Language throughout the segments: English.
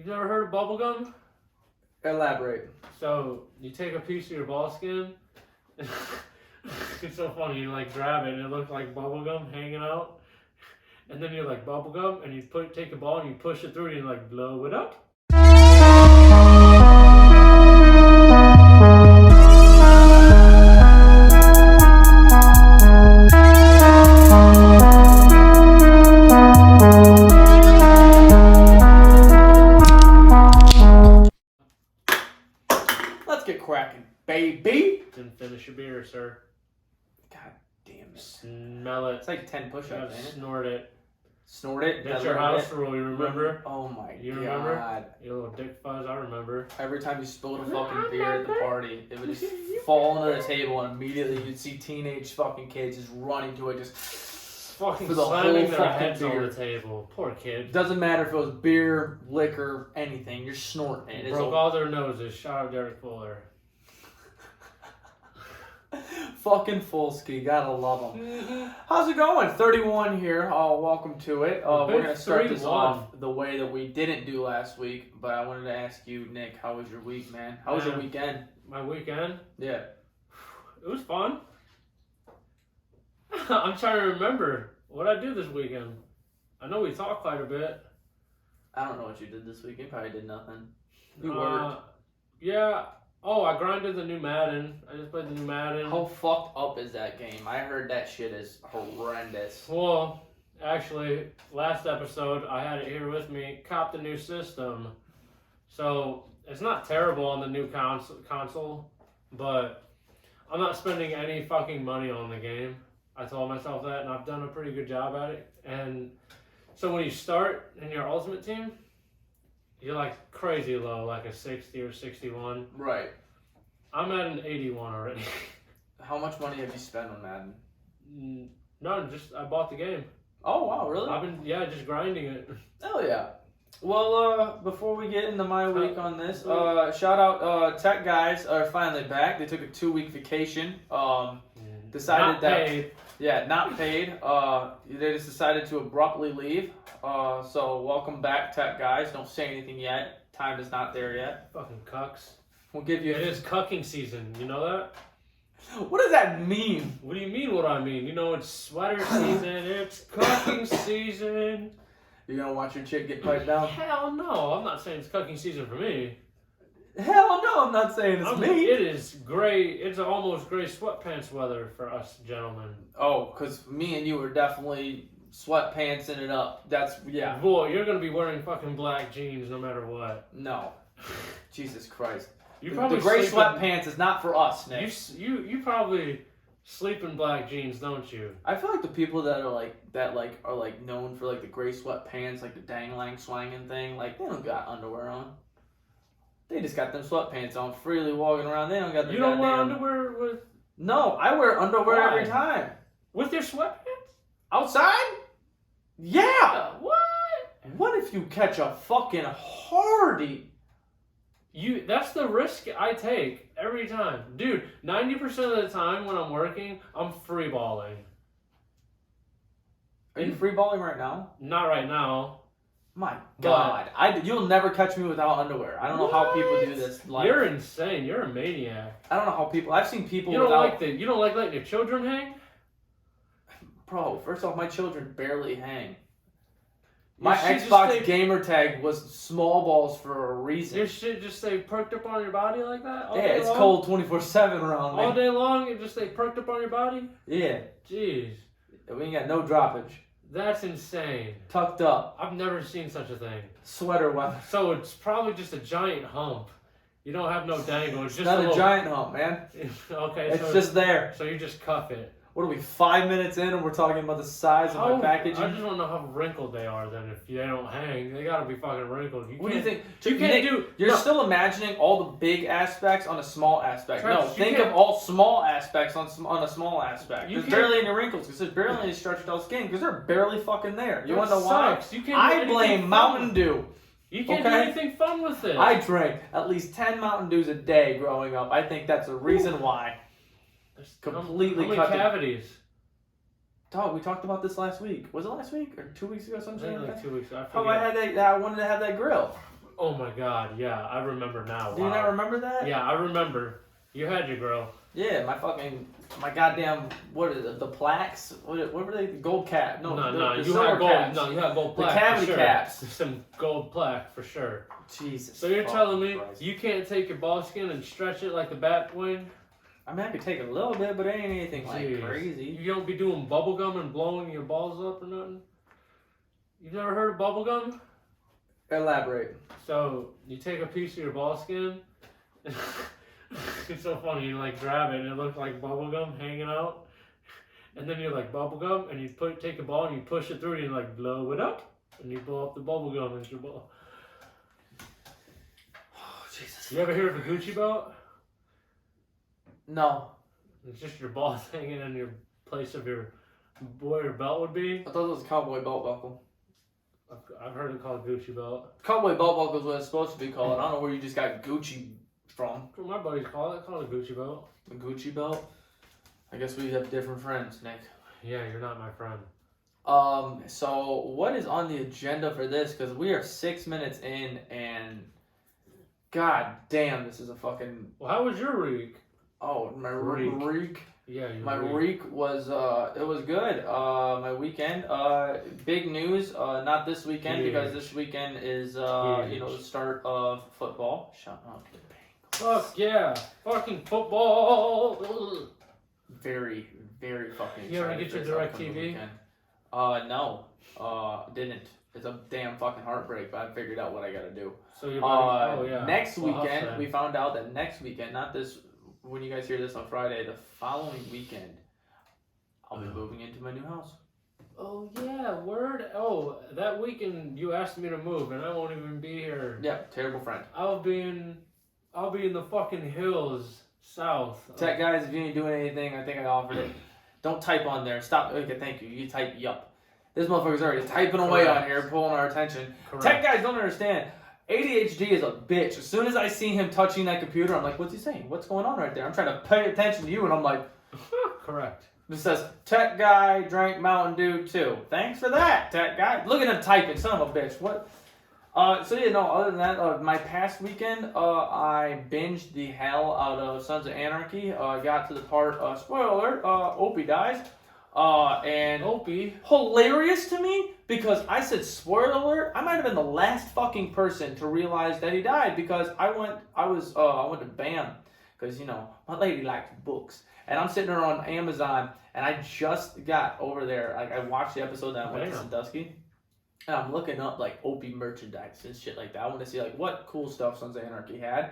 You've never heard of bubble gum? Elaborate. So you take a piece of your ball skin. It's so funny. You like grab it and it looks like bubble gum hanging out. And then you're like bubble gum and you take a ball and you push it through and you like blow it up. Let's get cracking, baby. Didn't finish your beer, sir. God damn it. Smell it. It's like 10 push-ups, ain't it? Snort it. Snort it? That's your house rule, you remember? Oh my You God. remember? Your little dick fuzz, I remember. Every time you spilled a fucking beer at the party, it would just fall under the table and immediately you'd see teenage fucking kids just running to it, just Fucking for the slamming whole their fucking heads beer. on the table. Poor kid. Doesn't matter if it was beer, liquor, anything, you're snorting it. Broke all their noses. Shout out Derek Fuller. Fucking full ski, gotta love them. How's it going? 31 here. Welcome to it. We're gonna start this off the way that we didn't do last week, but I wanted to ask you, Nick, how was your week, man? How was your weekend? My weekend? Yeah. It was fun. I'm trying to remember what I do this weekend. I know we talked quite a bit. I don't know what you did this weekend. Probably did nothing. You worked. Yeah. Oh, I grinded the new Madden. I just played the new Madden. How fucked up is that game? I heard that shit is horrendous. Well, actually, last episode, I had it here with me, copped a new system. So, it's not terrible on the new console, but I'm not spending any fucking money on the game. I told myself that, and I've done a pretty good job at it. And so when you start in your Ultimate Team, you're like crazy low, like a 60 or 61. Right. I'm at an 81 already. How much money have you spent on Madden? No, just I bought the game. Oh, wow, really? I've been, just grinding it. Hell yeah. Well, before we get into my week on this, shout out Tech guys are finally back. They took a 2-week vacation. Decided not that paid. Yeah, not paid. They just decided to abruptly leave. So welcome back, Tech guys. Don't say anything yet. Time is not there yet. Fucking cucks. We'll give you. It is cucking season. You know that? What does that mean? What do you mean? What I mean? You know, it's sweater season. It's cucking season. You gonna watch your chick get piped down? Hell no! I'm not saying it's cucking season for me. Hell no! I'm not saying it's me. It is gray. It's almost gray sweatpants weather for us gentlemen. Oh, because me and you are definitely sweatpantsing it up. That's yeah. Boy, you're gonna be wearing fucking black jeans no matter what. No. Jesus Christ. You probably the gray sweatpants is not for us, Nick. You probably sleep in black jeans, don't you? I feel like the people that are known for like the gray sweatpants, like the dangling swanging thing, like they don't got underwear on. They just got them sweatpants on, freely walking around. They don't got the. You don't wear underwear with. No, I wear underwear every time. With your sweatpants? Outside? Yeah. What? What if you catch a fucking hardy? That's the risk I take every time. Dude, 90% of the time when I'm working, I'm free balling. Are you free balling right now? Not right now. My God. You'll never catch me without underwear. I don't know how people do this. You're insane. You're a maniac. I don't know how people... I've seen people You don't like letting your children hang? Bro, first off, my children barely hang. My Xbox gamer tag was small balls for a reason. Your shit just stay perked up on your body like that? Yeah, it's cold 24/7 around me. All day long, it just stay perked up on your body? Yeah. Jeez. We ain't got no droppage. That's insane. Tucked up. I've never seen such a thing. Sweater weather. So it's probably just a giant hump. You don't have no dangle. It's just not a giant hump, man. Okay. It's just there. So you just cuff it. What are we, 5 minutes in and we're talking about the size of my packaging? I just want to know how wrinkled they are then. If they don't hang, they gotta be fucking wrinkled. What do you think? You're still imagining all the big aspects on a small aspect. No, think of all small aspects on a small aspect. There's barely any wrinkles because there's barely any stretched out skin because they're barely fucking there. You want to know why? I blame Mountain Dew. You can't do anything fun with it. I drank at least 10 Mountain Dews a day growing up. I think that's the reason why. Completely cut cavities. Dog, we talked about this last week. Was it last week or 2 weeks ago? Something like 2 weeks ago. I wanted to have that grill. Oh my god, yeah, I remember now. Do you not remember that? Yeah, I remember. You had your girl. Yeah, my goddamn, what is it, the plaques? What were they? Gold cap. No, the you silver had gold. caps. No, you had gold plaque. The cavity for sure. caps. Some gold plaque for sure. Jesus. So you're telling me Christ. you can't take your ball skin and stretch it like the bat wing? I mean, I could take a little bit, but it ain't anything like crazy. You don't be doing bubble gum and blowing your balls up or nothing? You've never heard of bubble gum? Elaborate. So you take a piece of your ball skin. It's so funny. You like grab it and it looks like bubble gum hanging out, and then you're like bubble gum, and you take a ball and you push it through and you like blow it up, and you blow up the bubble gum into your ball. Oh Jesus! You ever hear of a Gucci belt? No. It's just your balls hanging in your place of where your belt would be. I thought it was a cowboy belt buckle. I've heard it called Gucci belt. Cowboy belt buckle is what it's supposed to be called. I don't know where you just got Gucci from. That's what my buddies call it. Call it a Gucci belt. A Gucci belt? I guess we have different friends, Nick. Yeah, you're not my friend. So what is on the agenda for this? Because we are 6 minutes in, and god damn, this is a fucking. Well, how was your week? Oh, my Reek. reek. Yeah, my reek was it was good. My weekend. Big news. Not this weekend because this weekend is the start of football. Shut up. Fuck yeah, fucking football. Very, very fucking. You ever get your DirecTV? No. Didn't. It's a damn fucking heartbreak, but I figured out what I gotta do. So you're next weekend, we found out that next weekend, not this, when you guys hear this on Friday, the following weekend, I'll be moving into my new house. Oh yeah, word. Oh, that weekend you asked me to move, and I won't even be here. Yeah, terrible friend. I'll be in the fucking hills south. Tech guys, if you ain't doing anything, I think I offered it. Don't type on there. Stop. Okay, thank you. You type yup. This motherfucker's already typing away on here, pulling our attention. Correct. Tech guys don't understand. ADHD is a bitch. As soon as I see him touching that computer, I'm like, what's he saying? What's going on right there? I'm trying to pay attention to you, and I'm like, correct. It says, Tech guy drank Mountain Dew too. Thanks for that, Tech guy. Look at him typing, son of a bitch. What? Other than that, my past weekend, I binged the hell out of Sons of Anarchy. Got to the part, spoiler alert, Opie dies. And Opie, hilarious to me because I said spoiler alert. I might have been the last fucking person to realize that he died because I went to BAM because my lady likes books and I'm sitting there on Amazon and I just got over there. Like I watched the episode that I went to Sandusky and I'm looking up like Opie merchandise and shit like that. I want to see like what cool stuff Sons of Anarchy had.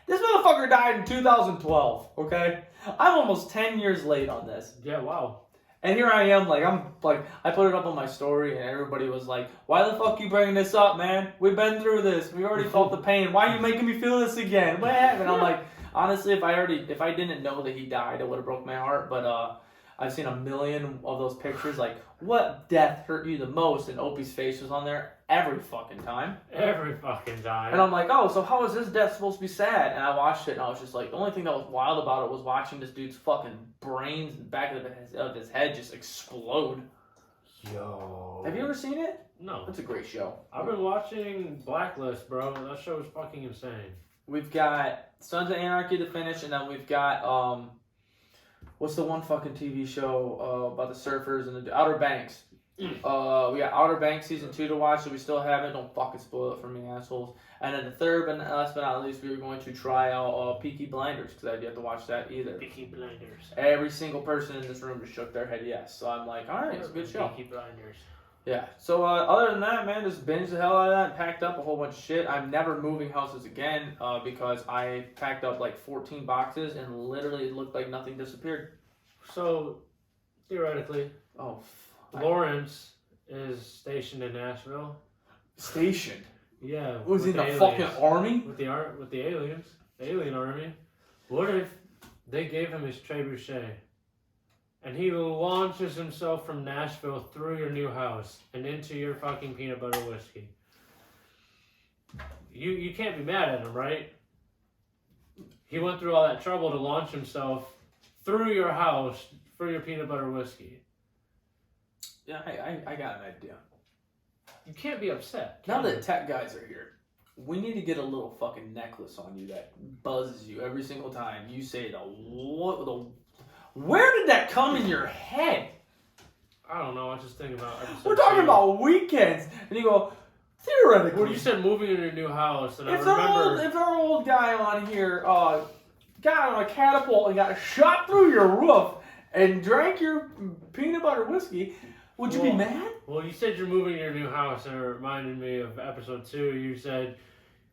This motherfucker died in 2012. Okay, I'm almost 10 years late on this. Yeah, wow. And here I am, I put it up on my story, and everybody was like, why the fuck you bringing this up, man? We've been through this. We already felt the pain. Why are you making me feel this again? What happened? I'm like, honestly, if I didn't know that he died, it would have broke my heart. But I've seen a million of those pictures, like, what death hurt you the most? And Opie's face was on there every fucking time. Every fucking time. And I'm like, oh, so how is this death supposed to be sad? And I watched it, and I was just like, the only thing that was wild about it was watching this dude's fucking brains in the back of his head just explode. Yo. Have you ever seen it? No. It's a great show. I've been watching Blacklist, bro. That show is fucking insane. We've got Sons of Anarchy to finish, and then we've got, what's the one fucking TV show about the surfers and the Outer Banks? We got Outer Banks season 2 to watch, so we still haven't. Don't fucking spoil it for me, assholes. And then the third, but last but not least, we were going to try out Peaky Blinders because I've yet to watch that either. Peaky Blinders. Every single person in this room just shook their head yes. So I'm like, all right, it's a good show. Peaky Blinders. Yeah. So other than that, man, just binged the hell out of that and packed up a whole bunch of shit. I'm never moving houses again because I packed up like 14 boxes and literally it looked like nothing disappeared. So, theoretically, fuck. Lawrence is stationed in Nashville. Stationed? Yeah. Was he in the fucking army? With the aliens. The alien army. What if they gave him his trebuchet and he launches himself from Nashville through your new house and into your fucking peanut butter whiskey? You can't be mad at him, right? He went through all that trouble to launch himself through your house for your peanut butter whiskey. Yeah, I got an idea. You can't be upset. Now that tech guys are here, We need to get a little fucking necklace on you that buzzes you every single time you say where did that come in your head? I don't know. I just think about. We're talking about weekends, and you go theoretically. Well, you said moving in your new house, and if I remember. If our old guy on here got on a catapult and got shot through your roof and drank your peanut butter whiskey, would you be mad? Well, you said you're moving in your new house, and it reminded me of episode 2. You said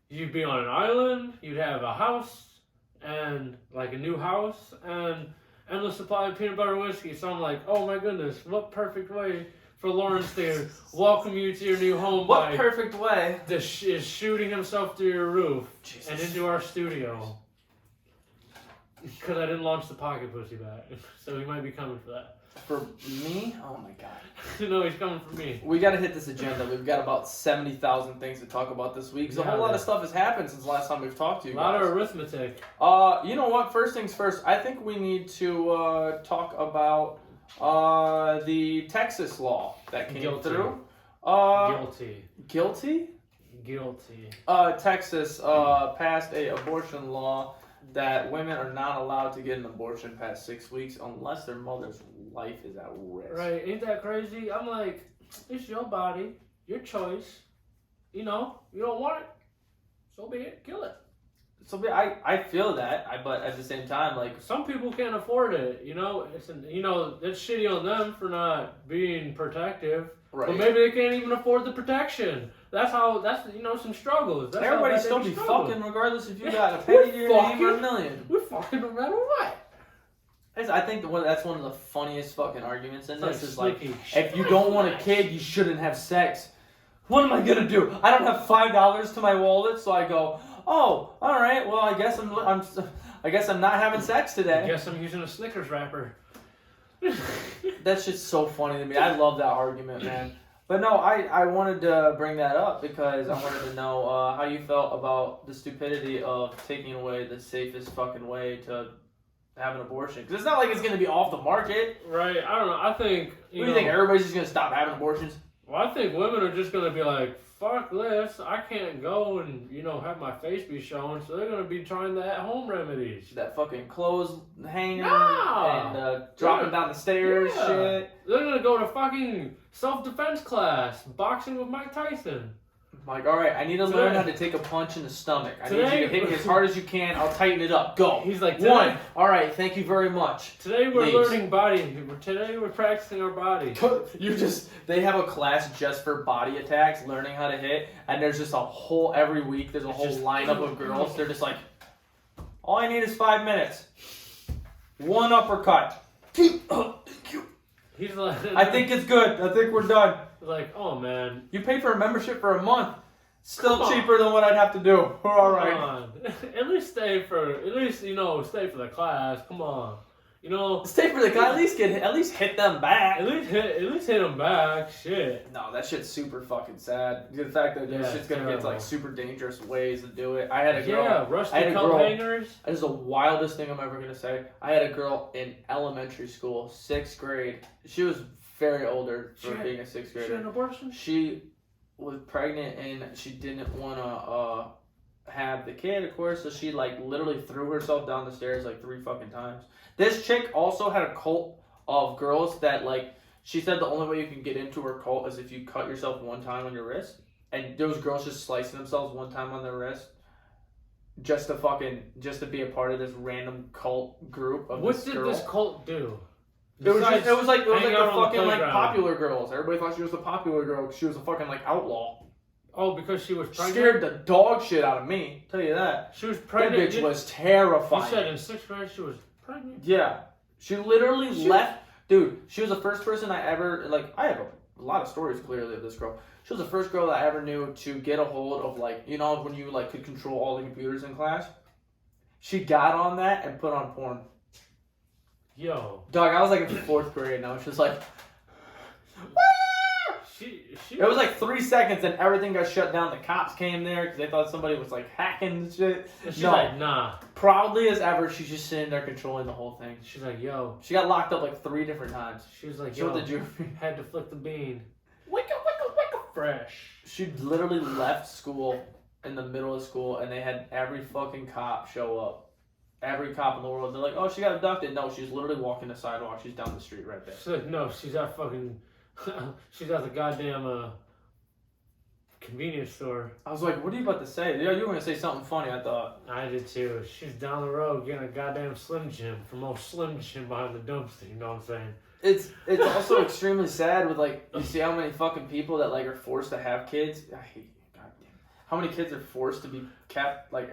you'd be on an island, you'd have a house, and like a new house, and endless supply of peanut butter whiskey. So I'm like, oh my goodness, what perfect way for Lawrence to welcome you to your new home. What perfect way? Is shooting himself through your roof and into our studio. Because I didn't launch the pocket pussy back. So he might be coming for that. For me? Oh my god. No, he's coming for me. We gotta hit this agenda. We've got about 70,000 things to talk about this week. So a whole lot of stuff has happened since the last time we've talked to you guys. A lot of arithmetic. You know what? First things first. I think we need to talk about the Texas law that came through. Guilty? Guilty. Texas passed a abortion law that women are not allowed to get an abortion past 6 weeks unless their mother's life is at risk. Right, ain't that crazy? I'm like, it's your body, your choice. You know, you don't want it, so be it, kill it. So I feel that, but at the same time, like some people can't afford it. You know, it's shitty on them for not being protective. Right. But maybe they can't even afford the protection. That's some struggles. That's everybody still be fucking regardless if you got a penny to your name or a million. We're fucking no matter what. I think that's one of the funniest fucking arguments in this. Is like, if you don't want a kid, you shouldn't have sex. What am I gonna do? I don't have $5 to my wallet, so I go, oh, all right. Well, I guess I'm not having sex today. I guess I'm using a Snickers wrapper. That's just so funny to me. I love that argument, man. But no, I wanted to bring that up because I wanted to know how you felt about the stupidity of taking away the safest fucking way to have an abortion. Because it's not like it's going to be off the market. Right. I don't know. I think... What do you think? Everybody's just going to stop having abortions? Well, I think women are just going to be like, fuck this. I can't go and, have my face be shown. So they're going to be trying the at-home remedies. That fucking clothes hanger and dropping down the stairs shit. They're going to go to fucking self-defense class, boxing with Mike Tyson. Like, all right, I need to learn how to take a punch in the stomach. I need you to hit me as hard as you can. I'll tighten it up. Go. He's like, one. All right, thank you very much. Today we're learning body. Today we're practicing our body. They have a class just for body attacks, learning how to hit, and there's just every week there's a whole lineup of girls. They're just like, all I need is 5 minutes. One uppercut. Thank you. He's like, I think it's good. I think we're done. Like, oh man. You paid for a membership for a month. Still cheaper than what I'd have to do. We're alright. At least stay for the class. Come on. Stay for the class. At least hit them back. At least hit them back. Shit. No, that shit's super fucking sad. The fact that this shit's gonna get to super dangerous ways to do it. I had a girl. Yeah, rusty coat hangers. That is the wildest thing I'm ever gonna say. I had a girl in elementary school, 6th grade. She was very older for being a 6th grader. She had an abortion? She was pregnant and she didn't want to have the kid, of course, so she literally threw herself down the stairs 3 fucking times. This chick also had a cult of girls that she said the only way you can get into her cult is if you cut yourself 1 time on your wrist, and those girls just slicing themselves 1 time on their wrist just to be a part of this random cult group of What did this cult do? It was like the fucking popular girls. Everybody thought she was the popular girl because she was a fucking outlaw. Oh, because she was pregnant? Scared the dog shit out of me. Tell you that. She was pregnant. That bitch was terrifying. You said in 6th grade she was pregnant? Yeah. She literally left. Dude, she was the first person I ever, I have a lot of stories clearly of this girl. She was the first girl that I ever knew to get a hold of when you could control all the computers in class. She got on that and put on porn. Yo. Dog, I was in 4th grade and I was just like, it was 3 seconds and everything got shut down. The cops came there because they thought somebody was hacking and shit. She's like, nah. Proudly as ever, she's just sitting there controlling the whole thing. She's like, yo. She got locked up 3 different times. She was like, yo, had to flick the bean. Wicka, wicka, wicka, fresh. She literally left school in the middle of school, and they had every fucking cop show up. Every cop in the world. They're like, oh, she got abducted. No, she's literally walking the sidewalk. She's down the street right there. She's like, no, she's at fucking, she's at the goddamn convenience store. I was like, what are you about to say? Yeah, you were going to say something funny, I thought. I did too. She's down the road getting a goddamn Slim Jim from old Slim Jim behind the dumpster, you know what I'm saying? It's also extremely sad with, like, you see how many fucking people that, like, are forced to have kids. I hate goddamn. How many kids are forced to be kept, like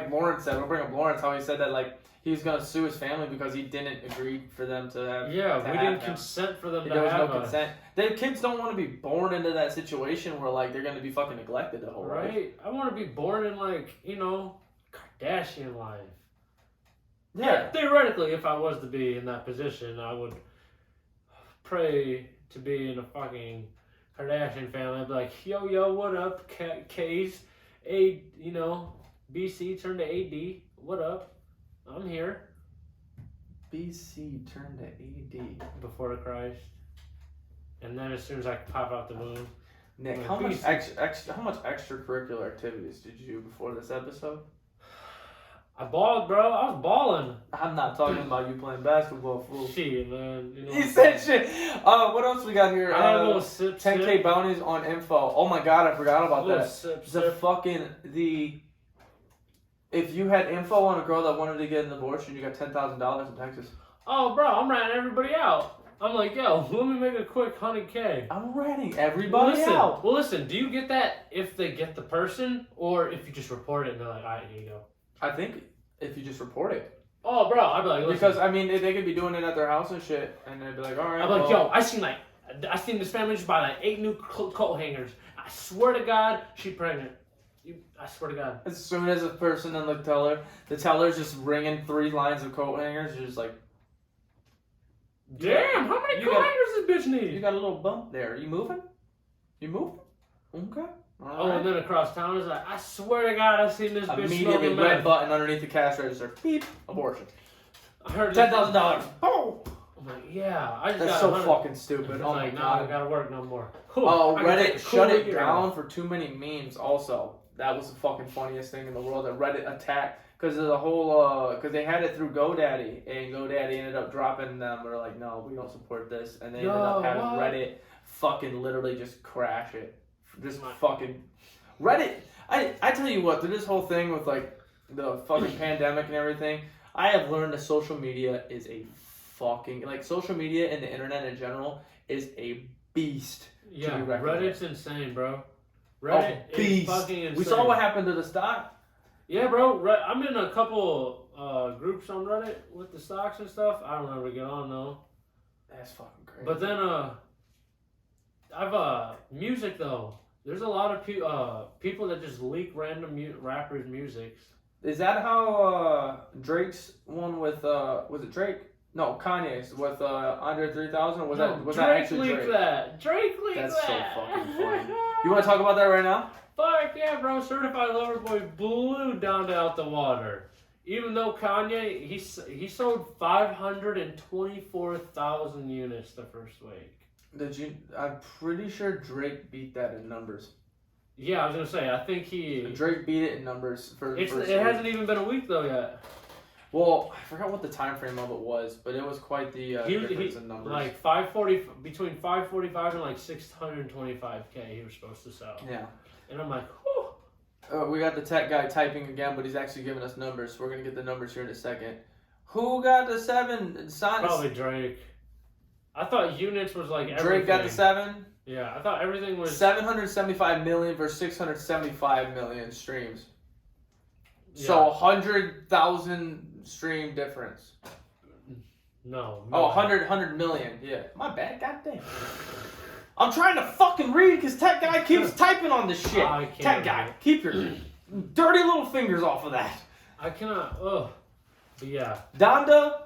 Lawrence said, we'll bring up Lawrence, how he said that, like, he was going to sue his family because he didn't agree for them to have. Yeah, to we have didn't him. consent for them to There was have no consent. The kids don't want to be born into that situation where, like, they're going to be fucking neglected the whole life. Right? I want to be born in, like, you know, Kardashian life. Yeah. Theoretically, if I was to be in that position, I would pray to be in a fucking Kardashian family. I'd be like, yo, what up, K's? You know, BC turned to AD. What up? I'm here. BC turned to AD. Before Christ. And then as soon as I pop out the moon. Nick, Like, how much BC. how much extracurricular activities did you do before this episode? I balled, bro. I was balling. I'm not talking about you playing basketball, fool. Shit, man. You know He said shit. What else we got here? I had a little sip, 10K sip. bounties on info. Oh my god, I forgot about A little that. sip, The sip. fucking if you had info on a girl that wanted to get an abortion, you got $10,000 in Texas. Oh, bro, I'm ratting everybody out. I'm like, yo, let me make a quick 100K. I'm ratting everybody out. Well, listen, do you get that if they get the person or if you just report it and they're like, all right, here you go? I think if you just report it. Oh, bro, I'd be like, listen. Because, I mean, they could be doing it at their house and shit, and they'd be like, all right. I'm like, yo, I seen this family just buy like 8 new coat hangers. I swear to God, she's pregnant. I swear to God. As soon as a person in the teller's just ringing 3 lines of coat hangers, you're just like, damn, how many coat hangers this bitch need? you got a little bump there. You moving? Okay. All right. And then across town is like, I swear to God, I seen this bitch Immediately, smoking red meth. button underneath the cash register. Beep. Abortion. I heard $10,000. Boom. I'm like, yeah. I just That's got so 100. fucking stupid. I'm Oh my like, nah, I god. gotta work no more. Cool. Oh, I can take Reddit a shut cool it year down off. for too many memes. Also, that was the fucking funniest thing in the world. That Reddit attacked because of the whole because they had it through GoDaddy, and GoDaddy ended up dropping them. They're like, no, we don't support this, and they ended up having what? Reddit fucking literally just crash it. Just fucking Reddit. I tell you what, through this whole thing with like the fucking pandemic and everything, I have learned that social media is a fucking like social media and the internet in general is a beast. Yeah, be reckoned Reddit's insane, bro. Reddit is beast. fucking insane. We saw what happened to the stock. Yeah, bro. I'm in a couple groups on Reddit with the stocks and stuff. I don't ever get on though. That's fucking crazy. But then I've music though. There's a lot of people that just leak random rappers' music. Is that how Drake's one with was it Drake? No, Kanye's with Under 3000. Or was that Drake actually leaked Drake? that. Drake leaked That's that. so fucking funny. You want to talk about that right now? Fuck yeah, bro. Certified Lover Boy blew down to out the water. Even though Kanye, he sold 524,000 units the first week. I'm pretty sure Drake beat that in numbers. Yeah, I was gonna say. I think Drake beat it in numbers for the first It week. hasn't even been a week though yet. Well, I forgot what the time frame of it was, but it was quite the difference in numbers. Like between 545 and like 625K he was supposed to sell. Yeah. And I'm like, whew. We got the tech guy typing again, but he's actually giving us numbers. So we're gonna get the numbers here in a second. Who got the 7? Probably Drake. I thought units was like everything. Drake got the 7. Yeah, I thought everything was 775 million versus 675 million streams. Yeah. So 100,000 stream difference. No. Oh, 100 million. Yeah. My bad. Goddamn. I'm trying to fucking read because Tech Guy keeps typing on this shit. I can't Tech Guy, keep your dirty little fingers off of that. I cannot. Ugh. But yeah. Donda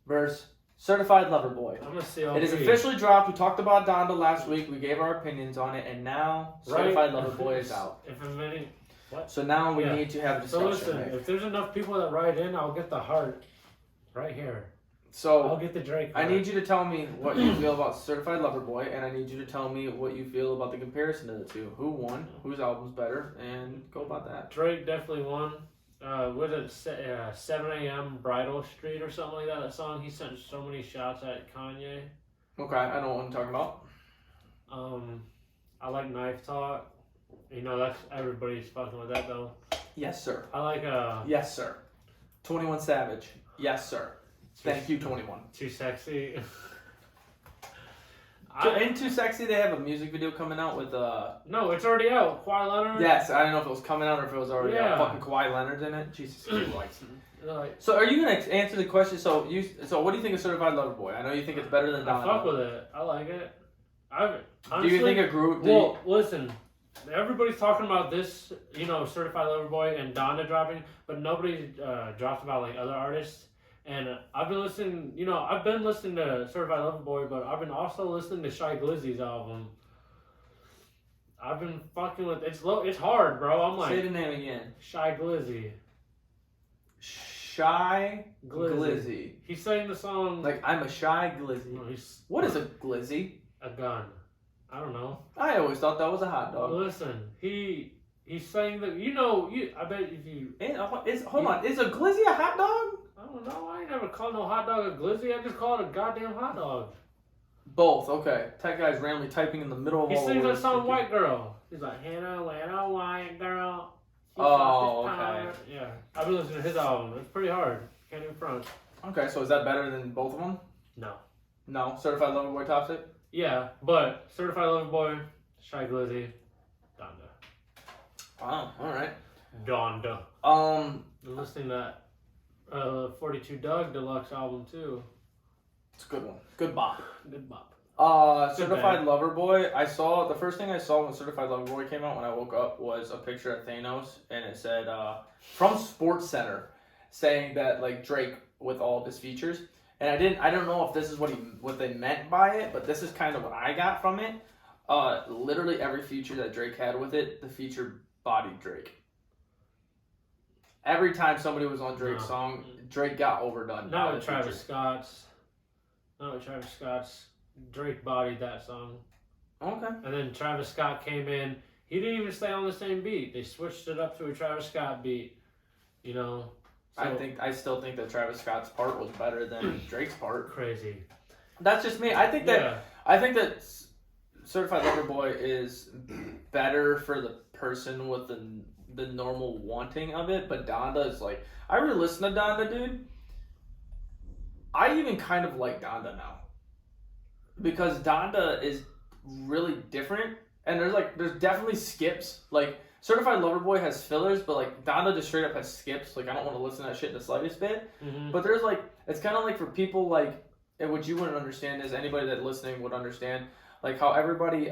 versus Certified Lover Boy. I'm gonna see. It is officially dropped. We talked about Donda last week. We gave our opinions on it, and now Certified Lover Boy is out. If I'm any, what? So now we Yeah. need to have a So discussion. listen, if there's enough people that write in, I'll get the heart right here. So I'll get the Drake. I need you to tell me what you feel about Certified Lover Boy, and I need you to tell me what you feel about the comparison of the two. Who won? Whose album's better? And go about that. Drake definitely won. Was it 7 a.m. Bridal Street or something like that? That song, he sent so many shots at Kanye. Okay, I know what I'm talking about. I like Knife Talk. You know, that's everybody's fucking with that though. Yes, sir. I like Yes, sir. 21 Savage. Yes, sir. Thank you, 21. Too Sexy. Ain't Too Sexy, they have a music video coming out with No, it's already out. Kawhi Leonard. Yes, I don't know if it was coming out or if it was already out. Yeah. Fucking Kawhi Leonard's in it. Jesus Christ. Like, So are you gonna answer the question? So what do you think of Certified Lover Boy? I know you think it's better than I Donda. fuck with it. I like it. Honestly, Do you think it grew? Well, listen. Everybody's talking about this, you know, Certified Lover Boy and Donda dropping, but nobody dropped about like other artists. And I've been listening, you know, I've been listening to Certified Lover Boy, but I've been also listening to Shy Glizzy's album. I've been fucking with it's hard, bro. I'm like, say the name again. Shy Glizzy. Shy Glizzy. He sang the song Like I'm a shy glizzy. No, What is a glizzy? a gun. I don't know. I always thought that was a hot dog. Listen, he sang the. You know, I bet if you. Hold on, is a glizzy a hot dog? I don't know. I ain't never called no hot dog a glizzy. I just call it a goddamn hot dog. Both. Okay. That guy's randomly typing in the middle of He all the sings that words. song "White Girl." He's like, "Hello, little white girl." Oh, okay. Yeah, I've been listening to his album. It's pretty hard. Can't even front. Okay, so is that better than both of them? No. No. Certified Lover Boy tops it? Yeah, but Certified Lover Boy, Shy Glizzy, Donda. Wow. Alright. Donda. Um, I'm listening to that 42 Doug Deluxe album too. it's a good one. Good bop. Good bop. Certified band. Lover Boy. The first thing I saw when Certified Lover Boy came out when I woke up was a picture of Thanos, and it said from Sports Center, saying that like Drake with all of his features. And I don't know if this is what they meant by it, but this is kind of what I got from it. Literally every feature that Drake had with it, the feature bodied Drake. Every time somebody was on Drake's song, Drake got overdone. Not with Travis Scott's. Drake bodied that song. Okay. And then Travis Scott came in. He didn't even stay on the same beat. They switched it up to a Travis Scott beat. You know. So, I still think that Travis Scott's part was better than Drake's part. Crazy. That's just me. I think that Certified Lover Boy is better for the person with the normal wanting of it, but Donda is like, I really listen to Donda, dude. I even kind of like Donda now. Because Donda is really different, and there's definitely skips. Like, Certified Lover Boy has fillers, but like Donda just straight up has skips. Like I don't want to listen to that shit in the slightest bit. Mm-hmm. But there's like, it's kind of like for people like, and what you wouldn't understand is anybody that listening would understand, like how everybody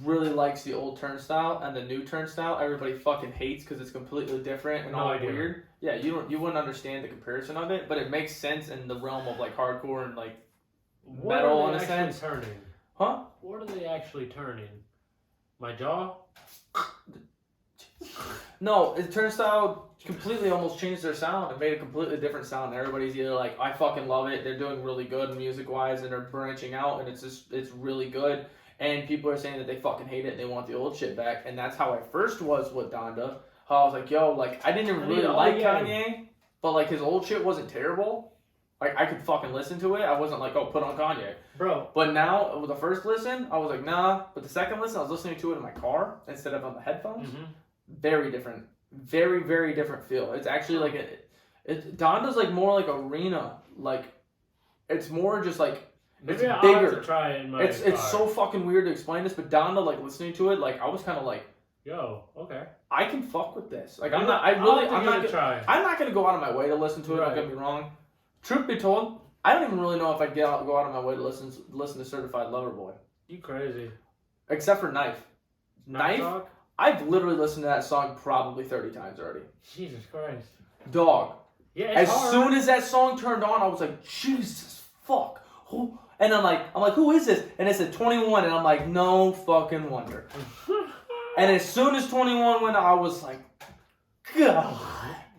really likes the old Turnstile and the new Turnstile. Everybody fucking hates because it's completely different and all weird. Yeah, you wouldn't understand the comparison of it, but it makes sense in the realm of like hardcore and like metal in a sense. Turning? Huh? What are they actually turning? My jaw? No, the Turnstile completely almost changed their sound and made a completely different sound. Everybody's either like, I fucking love it, they're doing really good music-wise, and they're branching out, and it's really good. And people are saying that they fucking hate it and they want the old shit back. And that's how I first was with Donda. How I was like, yo, like, I didn't even really like Kanye, but like his old shit wasn't terrible. Like, I could fucking listen to it. I wasn't like, oh, put on Kanye. Bro. But now, with the first listen, I was like, nah. But the second listen, I was listening to it in my car instead of on the headphones. Mm-hmm. Very different. Very, very different feel. It's actually like, Donda's like more like arena. Like, it's more just like, Maybe it's I'll bigger. have to try it in my It's car. so fucking weird to explain this, but Donda, like, listening to it, like, I was kind of like, yo, okay. I can fuck with this. Like, I'm not gonna go out of my way to listen to it, don't get me wrong. Truth be told, I don't even really know if I go out of my way to listen to Certified Lover Boy. You crazy. Except for Knife. Knife? I've literally listened to that song probably 30 times already. Jesus Christ. Dog. Yeah, as soon as that song turned on, I was like, Jesus fuck. Who? And I'm like, who is this? And it said 21, and I'm like, no fucking wonder. And as soon as 21 went, I was like, God.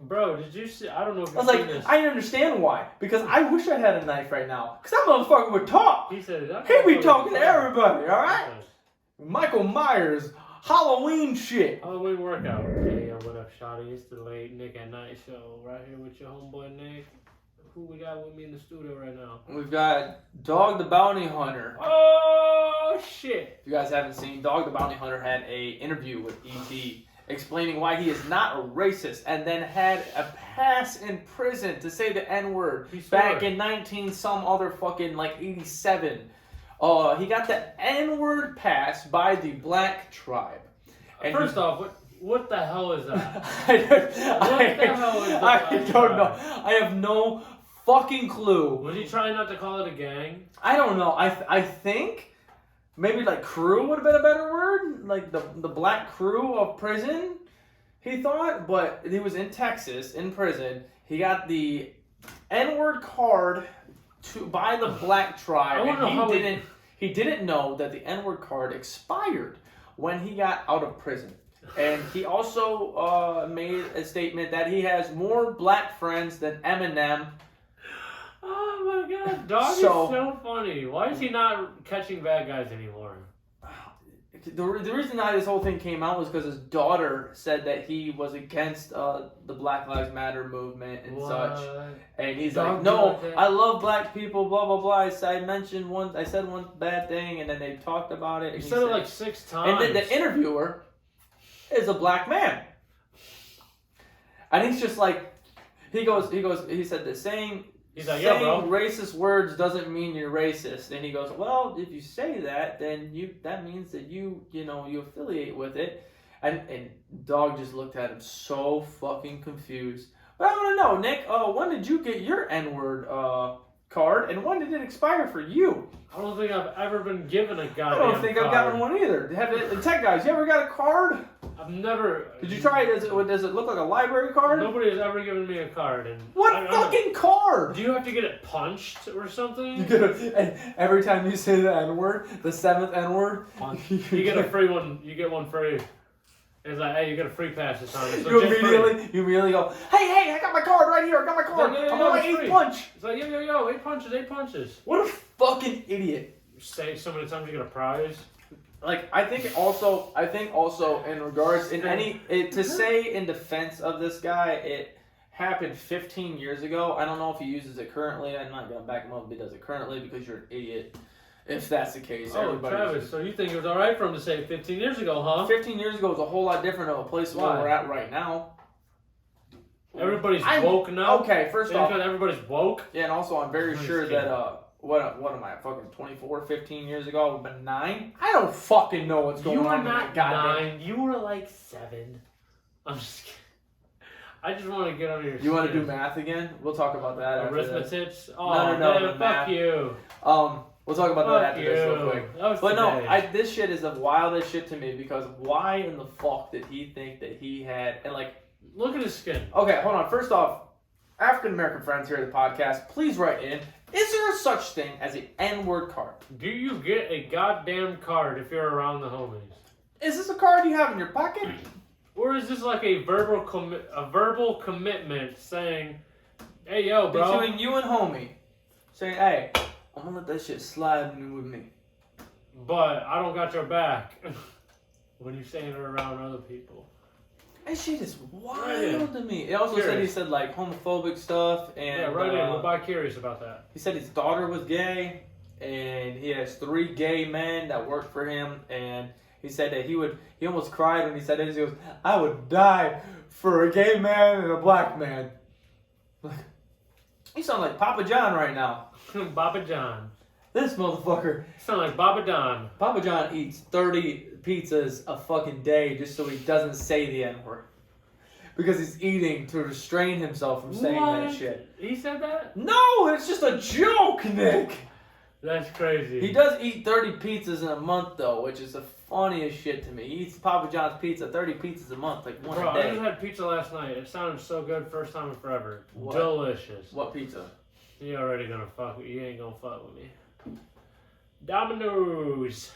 Bro, did you see? I don't know if I was you've like, seen this. I understand why. Because I wish I had a knife right now. Because that motherfucker would talk. He said that. He be talking to everybody, alright? Okay. Michael Myers, Halloween shit. Halloween workout. Hey, what up, Shotty? It's the late Nick at Night show. Right here with your homeboy Nick. Who we got with me in the studio right now? We've got Dog the Bounty Hunter. Oh, shit. If you guys haven't seen, Dog the Bounty Hunter had a interview with E.T. explaining why he is not a racist, and then had a pass in prison to say the N-word back in 19-some other fucking, like, 87. He got the N-word pass by the black tribe. And First off, what the hell is that? I I don't know. I have no fucking clue. Was he trying not to call it a gang? I don't know. I think maybe like crew would have been a better word. Like the black crew of prison, he thought. But he was in Texas, in prison. He got the N-word card by the black tribe. And he didn't know that the N-word card expired when he got out of prison. And he also made a statement that he has more black friends than Eminem. Oh my god, Dog is so funny. Why is he not catching bad guys anymore? The reason why this whole thing came out was because his daughter said that he was against the Black Lives Matter movement and such. And he's like, no, I love black people, blah, blah, blah. I said one bad thing, and then they talked about it. He said it like 6 times. And then the interviewer is a black man. And he's just like, he said the saying, he's like, yeah, bro. Racist words doesn't mean you're racist. And he goes, well, if you say that, then that means that you affiliate with it. And Dog just looked at him so fucking confused. But I want to know, Nick, when did you get your N-word card, and when did it expire for you? I don't think I've ever been given a goddamn I don't think I've gotten one either. Tech guys, you ever got a card? I've never. Did you try it? Does it look like a library card? Nobody has ever given me a card. And what fucking card? Do you have to get it punched or something? And every time you say the N-word, the 7th N-word, you get a free one. You get one free. It's like, hey, you get a free pass this time. You immediately go, hey, I got my card right here. I got my card. I'm on my 8th punch. It's like, yo, 8 punches, 8 punches. What a fucking idiot. You say so many times you get a prize. Like, I think also in regards to say in defense of this guy, it happened 15 years ago. I don't know if he uses it currently. I'm not gonna back him up if he does it currently because you're an idiot. If that's the case, oh, Travis, so you think it was all right for him to say 15 years ago, huh? 15 years ago was a whole lot different of a place where we're at right now. Everybody's woke now. Okay, first off, everybody's woke. Yeah, and also I'm very sure that what am I, fucking 24, 15 years ago? I would have been 9? I don't fucking know what's going on. You were not 9. Goddamn. You were like 7. I'm just kidding. I just want to get under your skin. You want to do math again? We'll talk about that Arithmetic? Oh, no, fuck you. We'll talk about that after this real quick. But today. This shit is the wildest shit to me because why in the fuck did he think that he had, and like... Look at his skin. Okay, hold on. First off, African American friends here at the podcast, please write in. Is there a such thing as an N-word card? Do you get a goddamn card if you're around the homies? Is this a card you have in your pocket? Or is this like a verbal commitment saying, hey, yo, bro. Between you and homie. Saying, hey, I'm gonna let that shit slide with me. But I don't got your back. When you're saying it around other people. That shit is wild to me. It also said he said like homophobic stuff and yeah, right in. We're curious about that. He said his daughter was gay and he has 3 gay men that work for him, and he said that he almost cried when he said this. He goes, I would die for a gay man and a black man. You sound like Papa John right now. Papa John. This motherfucker. You sound like Papa Don. Papa John eats 30 pizzas a fucking day just so he doesn't say the N-word. Because he's eating to restrain himself from saying that shit. He said that? No, it's just a joke, Nick. That's crazy. He does eat 30 pizzas in a month, though, which is the funniest shit to me. He eats Papa John's pizza, 30 pizzas a month, like one a day. I just had pizza last night. It sounded so good, first time in forever. What? Delicious. What pizza? You already gonna fuck with you ain't gonna fuck with me. Domino's.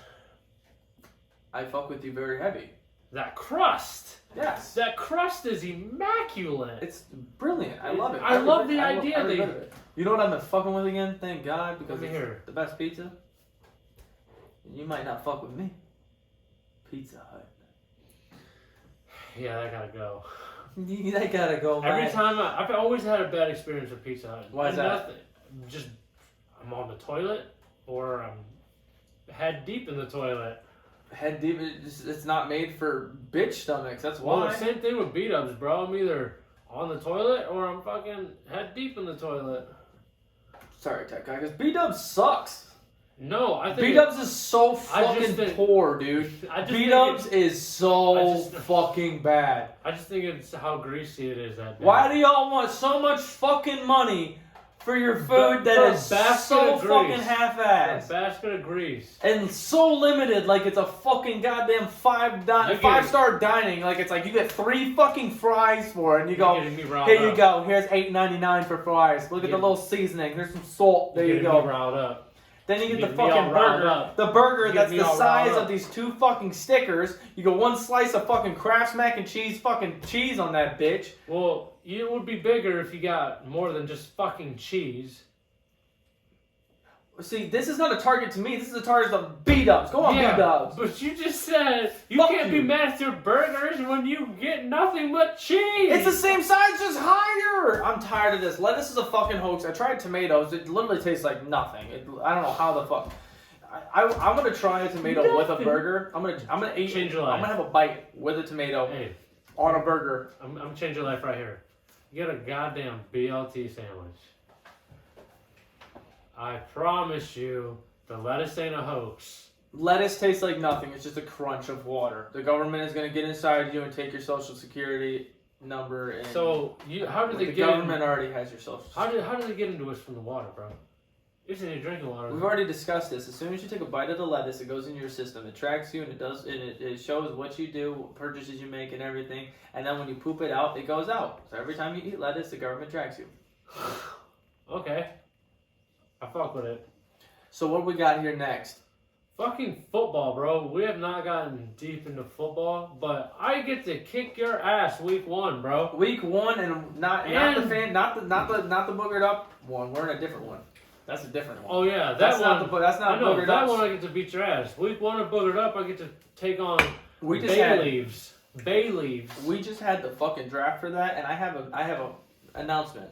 I fuck with you very heavy. that crust. Yes. That crust is immaculate. It's brilliant. I love it. I love the idea. Every bit of it. You know what I've been fucking with again? Thank God, because Let me hear. it's the best pizza. You might not fuck with me. Pizza Hut. Yeah, that gotta go. That gotta go, man. Every time I've always had a bad experience with Pizza Hut. Why is that? Nothing. Just I'm on the toilet or I'm head deep in the toilet. Head deep. It's not made for bitch stomachs. That's why. Well, same thing with beat-ups, bro. I'm either on the toilet or I'm fucking head deep in the toilet. Sorry, tech guy, because B-Dubs sucks. No, I think B-Dubs is so fucking poor, dude. B-Dubs is so fucking bad. I just think it's how greasy it is that day. Why do y'all want so much fucking money for your food that is so fucking half-assed? A basket of grease. And so limited, like it's a fucking goddamn five-star dining. Like it's like you get 3 fucking fries for it, and you go, here you go, here's $8.99 for fries. Look at the little seasoning. There's some salt. There you go. Riled up. Then you get the fucking burger. The burger that's the size of these 2 fucking stickers. You get 1 slice of fucking Kraft mac and cheese, fucking cheese on that bitch. Well, it would be bigger if you got more than just fucking cheese. See, this is not a target to me. This is a target of B-Dubs. Go on, B-Dubs. But you just said you can't be mad at your burgers when you get nothing but cheese. It's the same size, just higher. I'm tired of this. Lettuce is a fucking hoax. I tried tomatoes. It literally tastes like nothing. I don't know how the fuck. I'm gonna try a tomato with a burger. I'm gonna eat. Change your life. I'm gonna have a bite with a tomato on a burger. I'm changing your life right here. You got a goddamn BLT sandwich. I promise you, the lettuce ain't a hoax. Lettuce tastes like nothing. It's just a crunch of water. The government is going to get inside you and take your social security number. And so, how did they get? The government already has your social security. How did they get into us from the water, bro? It's in your drinking water. We've already discussed this. As soon as you take a bite of the lettuce, it goes into your system. It tracks you, and it shows what you do, what purchases you make, and everything. And then when you poop it out, it goes out. So every time you eat lettuce, the government tracks you. Okay. I fuck with it. So what we got here next? Fucking football, bro. We have not gotten deep into football, but I get to kick your ass week 1, bro. Week 1, and not the boogered up one. We're in a different one. That's a different one. Oh yeah, that's not boogered up. That one I get to beat your ass. Week 1 of boogered up, I get to take on bay leaves. Bay leaves. We just had the fucking draft for that, and I have a announcement.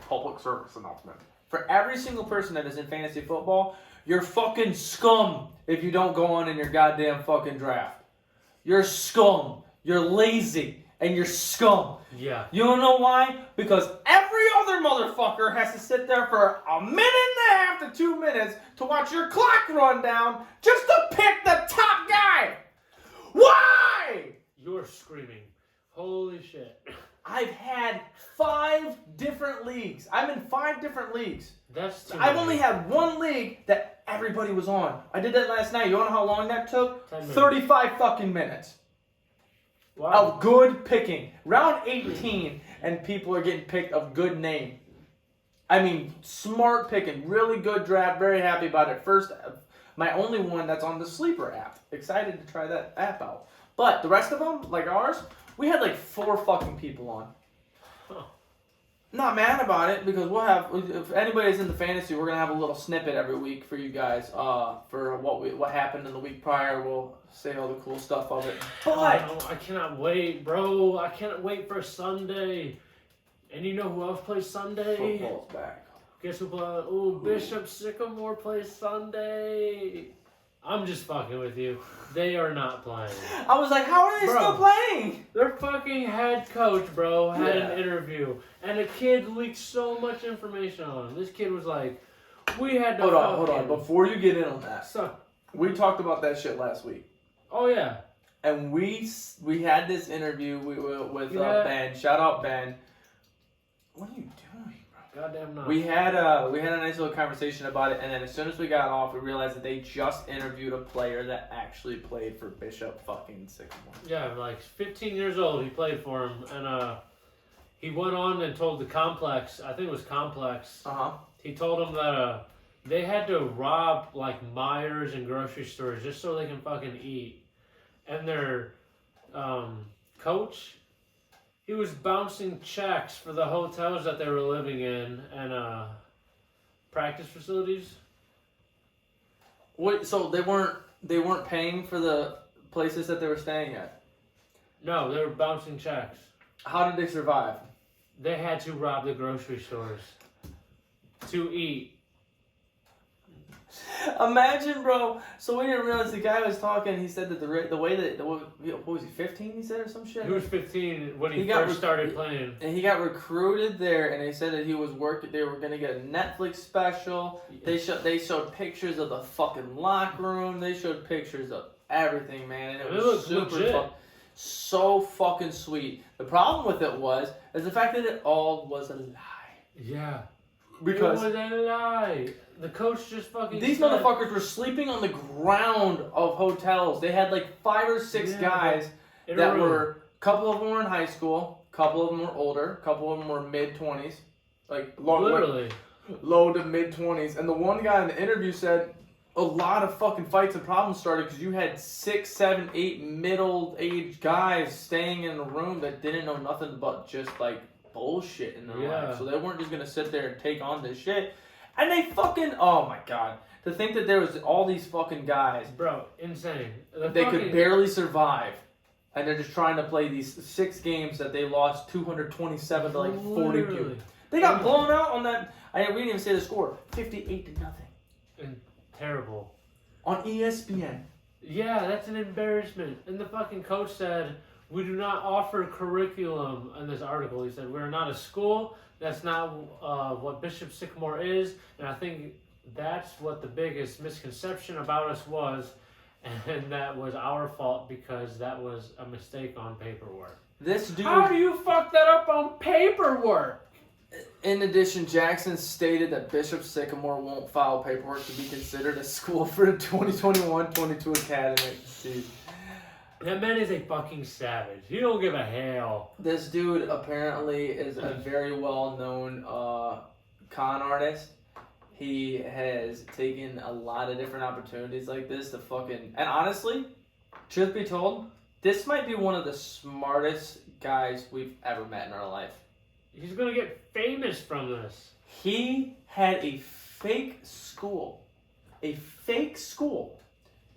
Public service announcement. For every single person that is in fantasy football, you're fucking scum if you don't go on in your goddamn fucking draft. You're scum. You're lazy. And you're scum. Yeah. You don't know why? Because every other motherfucker has to sit there for a minute and a half to 2 minutes to watch your clock run down just to pick the top guy. Why? You're screaming. Holy shit. I've had 5 different leagues. I'm in 5 different leagues. That's too I've only had 1 league that everybody was on. I did that last night. You wanna know how long that took? 35 fucking minutes. Wow. Of good picking. Round 18, and people are getting picked of good name. I mean, smart picking. Really good draft. Very happy about it. First, my only one that's on the Sleeper app. Excited to try that app out. But the rest of them, like ours, we had like 4 fucking people on. Huh. Not mad about it, because we'll have, if anybody's in the fantasy, we're gonna have a little snippet every week for you guys. For what happened in the week prior. We'll say all the cool stuff of it. But I cannot wait, bro. I cannot wait for Sunday. And you know who else plays Sunday? Football's back. Guess who plays? Ooh, Bishop Sycamore plays Sunday. I'm just fucking with you. They are not playing. I was like, how are they still playing? Their fucking head coach, bro, had an interview. And a kid leaked so much information on him. This kid was like, we had to Hold on. Before you get in on that. So, we talked about that shit last week. Oh, yeah. And we had this interview with Ben. Shout out, Ben. What are you doing? Goddamn not. We had a nice little conversation about it, and then as soon as we got off, we realized that they just interviewed a player that actually played for Bishop fucking Sycamore. Yeah, like 15 years old, he played for him, and he went on and told the Complex, I think it was Complex, he told them that they had to rob like Myers and grocery stores just so they can fucking eat, and their coach, he was bouncing checks for the hotels that they were living in and practice facilities. Wait, so they weren't paying for the places that they were staying at? No, they were bouncing checks. How did they survive? They had to rob the grocery stores to eat. Imagine, bro. So we didn't realize the guy was talking. He said that the way that what was he 15? He said or some shit. He was 15 when he first started playing, and he got recruited there. And they said that he was working. They were gonna get a Netflix special. They showed pictures of the fucking locker room. They showed pictures of everything, man. And it was super so fucking sweet. The problem with it is the fact that it all was a lie. Yeah. Because it was a lie. The coach just fucking these motherfuckers were sleeping on the ground of hotels. They had like 5 or 6 guys that were, a couple of them were in high school, a couple of them were older, a couple of them were mid-20s. Literally. Low to mid-20s. And the one guy in the interview said a lot of fucking fights and problems started because you had 6, 7, 8 middle-aged guys staying in a room that didn't know nothing but just like bullshit in their life. So they weren't just gonna sit there and take on this shit. And they fucking, oh my god. To think that there was all these fucking guys. Bro, insane. They could barely survive. And they're just trying to play these 6 games that they lost 227 to like 42. They got blown out on that. We didn't even say the score. 58-0. And terrible. On ESPN. Yeah, that's an embarrassment. And the fucking coach said, we do not offer curriculum in this article. He said, we're not a school. That's not what Bishop Sycamore is. And I think that's what the biggest misconception about us was. And that was our fault because that was a mistake on paperwork. This dude. How do you fuck that up on paperwork? In addition, Jackson stated that Bishop Sycamore won't file paperwork to be considered a school for the 2021-22 academic season. That man is a fucking savage. He don't give a hell. This dude apparently is a very well-known con artist. He has taken a lot of different opportunities like this to fucking... And honestly, truth be told, this might be one of the smartest guys we've ever met in our life. He's gonna get famous from this. He had a fake school. A fake school.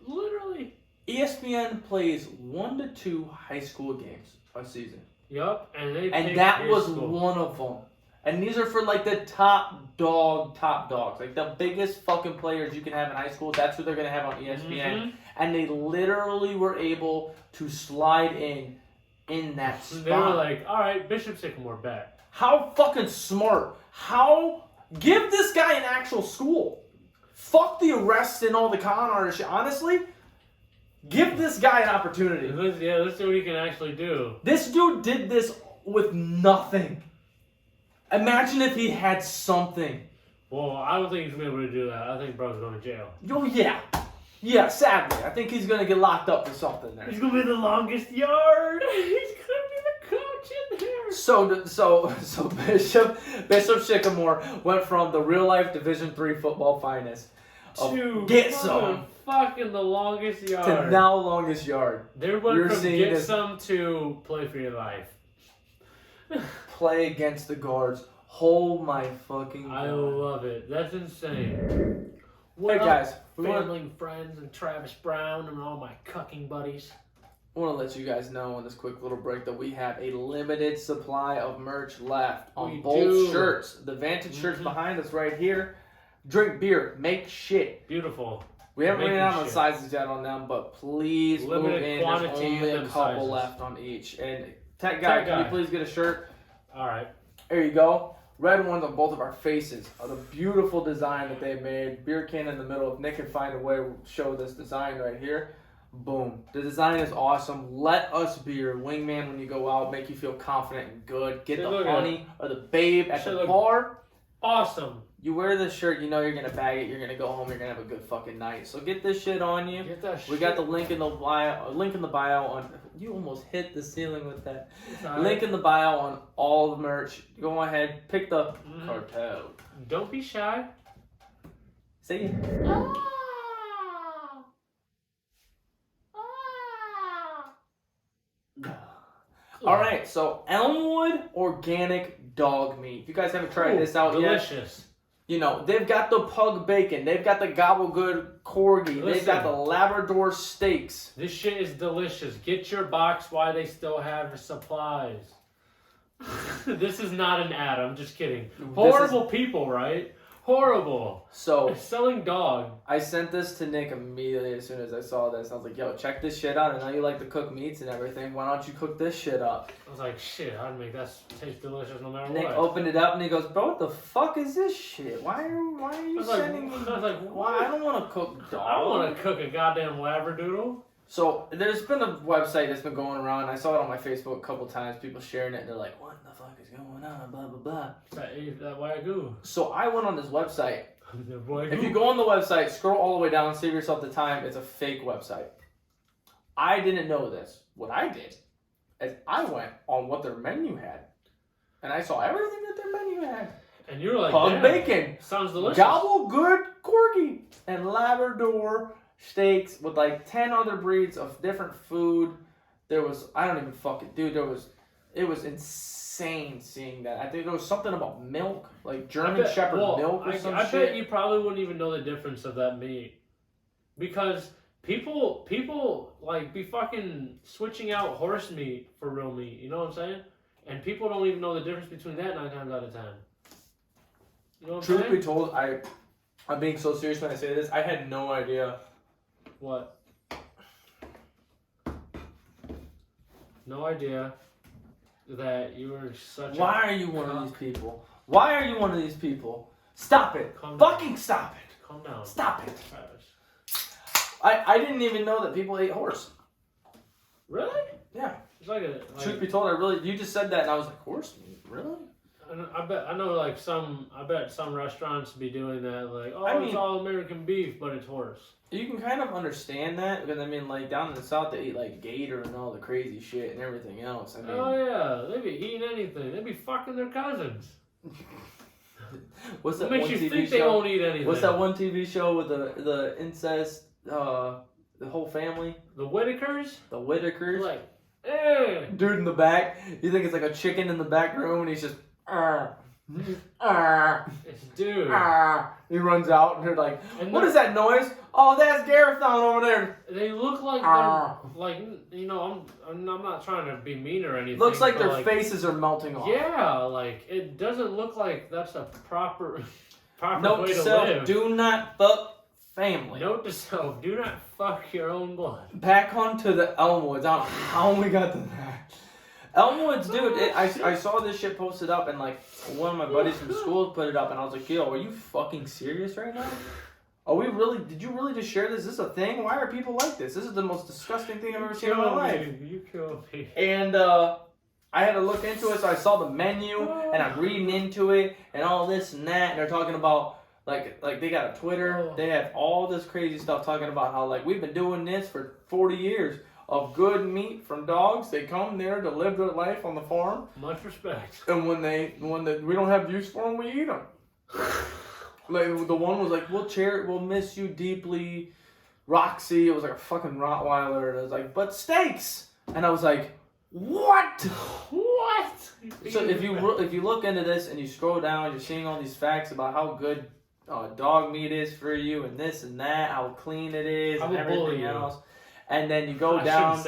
Literally. ESPN plays 1 to 2 high school games a season. Yup, and that was one of them. And these are for like the top dogs. Like the biggest fucking players you can have in high school, that's who they're going to have on ESPN. Mm-hmm. And they literally were able to slide in that spot. They were like, alright, Bishop Sycamore back. How fucking smart. Give this guy an actual school. Fuck the arrests and all the con artist shit. Honestly, give this guy an opportunity. Let's see what he can actually do. This dude did this with nothing. Imagine if he had something. Well, I don't think he's going to be able to do that. I think bro's going to jail. Oh, yeah. Yeah, sadly. I think he's going to get locked up for something there. He's going to be the longest yard. He's going to be the coach in there. So Bishop Sycamore went from the real-life Division III football finest to get some fucking the longest yard to now longest yard. They went from get some to play for your life. Play against the guards. Oh my fucking God. I love it. That's insane. Hey guys, family and friends and Travis Brown and all my cucking buddies. I want to let you guys know on this quick little break that we have a limited supply of merch left on both shirts. The Vantage shirts behind us right here. Drink beer, make shit. Beautiful. We haven't ran out on sizes yet on them, but please move in. There's only a couple left on each. And Tech Guy, can you please get a shirt? All right. There you go. Red ones on both of our faces. The beautiful design that they made. Beer can in the middle. If Nick can find a way to show this design right here. Boom. The design is awesome. Let us be your wingman when you go out. Make you feel confident and good. Get the honey or the babe at the bar. Awesome. You wear this shirt, you know you're going to bag it. You're going to go home. You're going to have a good fucking night. So get this shit on you. We got the link in the bio on... You almost hit the ceiling with that. Link in the bio on all the merch. Go ahead. Pick the cartel. Don't be shy. See ya. All right, so Elmwood organic dog meat. If you guys haven't tried this out delicious. yet, they've got the pug bacon, they've got the gobble good corgi, they've got the Labrador steaks. This shit is delicious. Get your box while they still have supplies. This is not an ad. I'm just kidding. Horrible people, right? Horrible. So selling dog. I sent this to Nick immediately as soon as I saw this. I was like, yo, check this shit out. I know you like to cook meats and everything. Why don't you cook this shit up? I was like, shit, I'd make that taste delicious no matter Nick what. opened it up and he goes, bro, what the fuck is this shit? Why are you sending me? I was like, why? I don't want to cook dog. I don't want to cook a goddamn Labradoodle. So there's been a website that's been going around. I saw it on my Facebook a couple times. People sharing it and they're like, what the fuck is going on? Blah, blah, blah. That Wagyu. So I went on this website. If If you go on the website, scroll all the way down, save yourself the time. It's a fake website. I didn't know this. What I did is I went on what their menu had. And I saw everything that their menu had. And you were like, pug bacon. Sounds delicious. Gobble good corgi. And Labrador steaks with like 10 other breeds of different food. There was, I don't even fucking, dude, it was insane seeing that. I think there was something about milk, like German Shepherd milk or some shit. I bet you probably wouldn't even know the difference of that meat. Because people like be fucking switching out horse meat for real meat, you know what I'm saying? And people don't even know the difference between that 9 times out of 10. You know what I'm saying? Truth be told, I'm being so serious when I say this, I had no idea. What? No idea that you were such Why are you one of these people? Why are you one of these people? Stop it. Fucking stop it. Calm down. Stop it. Travis. I didn't even know that people ate horse. Really? Yeah. It's like Truth be told, you just said that and I was like, horse meat? Really? I bet some restaurants be doing that, like, it's all American beef, but it's horse. You can kind of understand that, because I mean, like, down in the South, they eat, like, gator and all the crazy shit and everything else. I mean, oh, yeah. They be eating anything. They be fucking their cousins. What's that What makes you think they won't eat anything? What's that one TV show with the incest, the whole family? The Whitakers? The Whitakers? Like, Dude in the back, you think it's like a chicken in the back room, and he's just, It's dude. He runs out, and they're like, what is that noise? Oh, that's Garethon over there. They look like they're, like, I'm not trying to be mean or anything. Looks like their faces are melting off. Yeah, like, it doesn't look like that's a proper Note way to to self, live. do not fuck family. Note to self, do not fuck your own blood. Back onto the Elmwoods. I don't know how we got to that. Elmwoods, dude, I saw this shit posted up, and like one of my buddies from school put it up, and I was like, yo, are you fucking serious right now? Did you really just share this? Is this a thing? Why are people like this? This is the most disgusting thing I've ever seen in my life. You killed me. And I had to look into it, so I saw the menu, and I'm reading into it, and all this and that, and they're talking about, like they got a Twitter, they have all this crazy stuff talking about how, like, we've been doing this for 40 years. Of good meat from dogs. They come there to live their life on the farm. Much respect. And when we don't have use for them, we eat them. Like the one was like, we'll miss you deeply, Roxy. It was like a fucking Rottweiler, and it was like, but steaks. And I was like, what? What? So if you look into this and you scroll down, you're seeing all these facts about how good dog meat is for you, and this and that, how clean it is, and everything else. And then you go down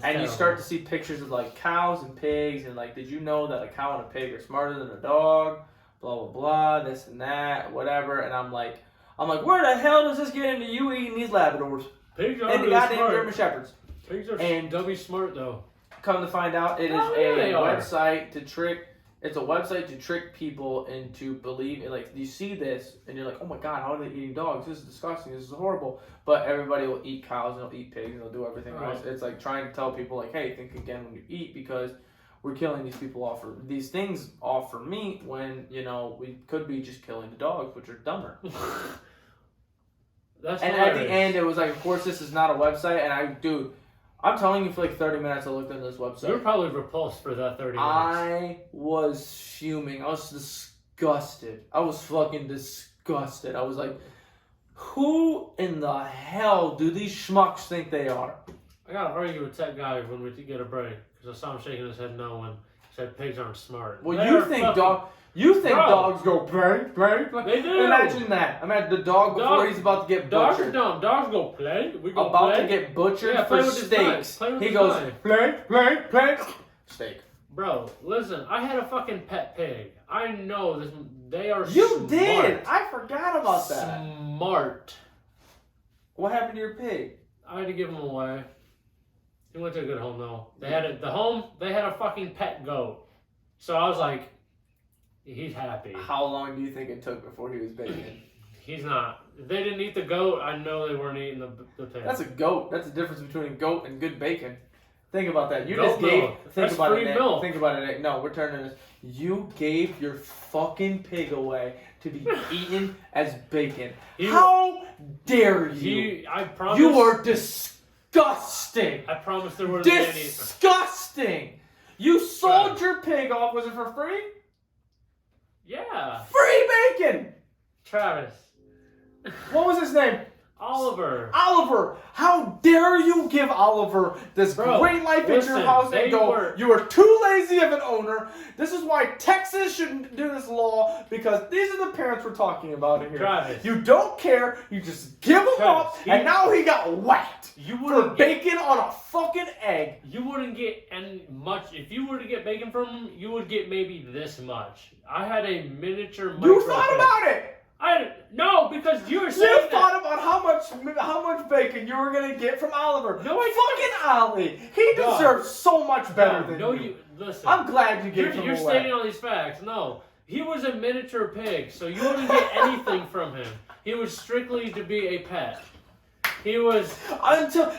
and you start to see pictures of like cows and pigs, and like, did you know that a cow and a pig are smarter than a dog? Blah blah blah, this and that, whatever. And I'm like, where the hell does this get into you eating these Labradors? Pigs are and the goddamn German Shepherds. Pigs are dummy smart though. Come to find out, it is a website to trick. It's a website to trick people into believing, like, you see this, and you're like, oh my god, how are they eating dogs? This is disgusting, this is horrible. But everybody will eat cows, and they'll eat pigs, and they'll do everything else. It's like trying to tell people, like, hey, think again when you eat, because we're killing these people off for, these things off for meat, when, we could be just killing the dogs, which are dumber. That's and hilarious. At the end, it was like, of course, this is not a website, and I'm telling you, for like 30 minutes I looked into this website. You were probably repulsed for that 30 minutes. I was fuming. I was disgusted. I was fucking disgusted. I was like, who in the hell do these schmucks think they are? I gotta argue with Tech Guy when we get a break. because I saw him shaking his head no and said pigs aren't smart. Well, They you are think fucking- dogs go play, play, play. They do. Imagine that. Imagine the dog before he's about to get Dogs are butchered. dumb. Dogs go play. We go About play. to get butchered Yeah, play for with his knife. steaks. Play with He his goes knife. play, play, play. Steak. Bro, listen. I had a fucking pet pig. I know this. They are. You smart. did. I forgot about that. Smart. What happened to your pig? I had to give him away. He went to a good home though. They had it. The home. They had a fucking pet goat. So I was like, he's happy. How long do you think it took before he was bacon? He's not. If they didn't eat the goat, I know they weren't eating the pig. That's a goat. That's the difference between a goat and good bacon. Think about that. You Goat just gave. milk. Think That's about free it. Nick. milk. Think about it. Nick. No, we're turning this. You gave your fucking pig away to be eaten as bacon. How dare you? I promise. You are disgusting. I promise there wasn't any. Disgusting. You sold your pig off. Was it for free? Yeah. Free bacon. Travis. What was his name? Oliver. Oliver. How dare you give Oliver this great life in your house and go, you are too lazy of an owner. This is why Texas shouldn't do this law, because these are the parents we're talking about here. Travis. You don't care. You just give him up, and now he got whacked for bacon on a fucking egg. You wouldn't get any much. If you were to get bacon from him, you would get maybe this much. I had a miniature micro. You thought about it. No, because you were saying You thought about how much bacon you were gonna get from Oliver. No, I fucking Ollie. He deserves so much better than no, you. Listen. I'm glad you gave him You're away. stating all these facts. No, he was a miniature pig, so you wouldn't get anything from him. He was strictly to be a pet. He was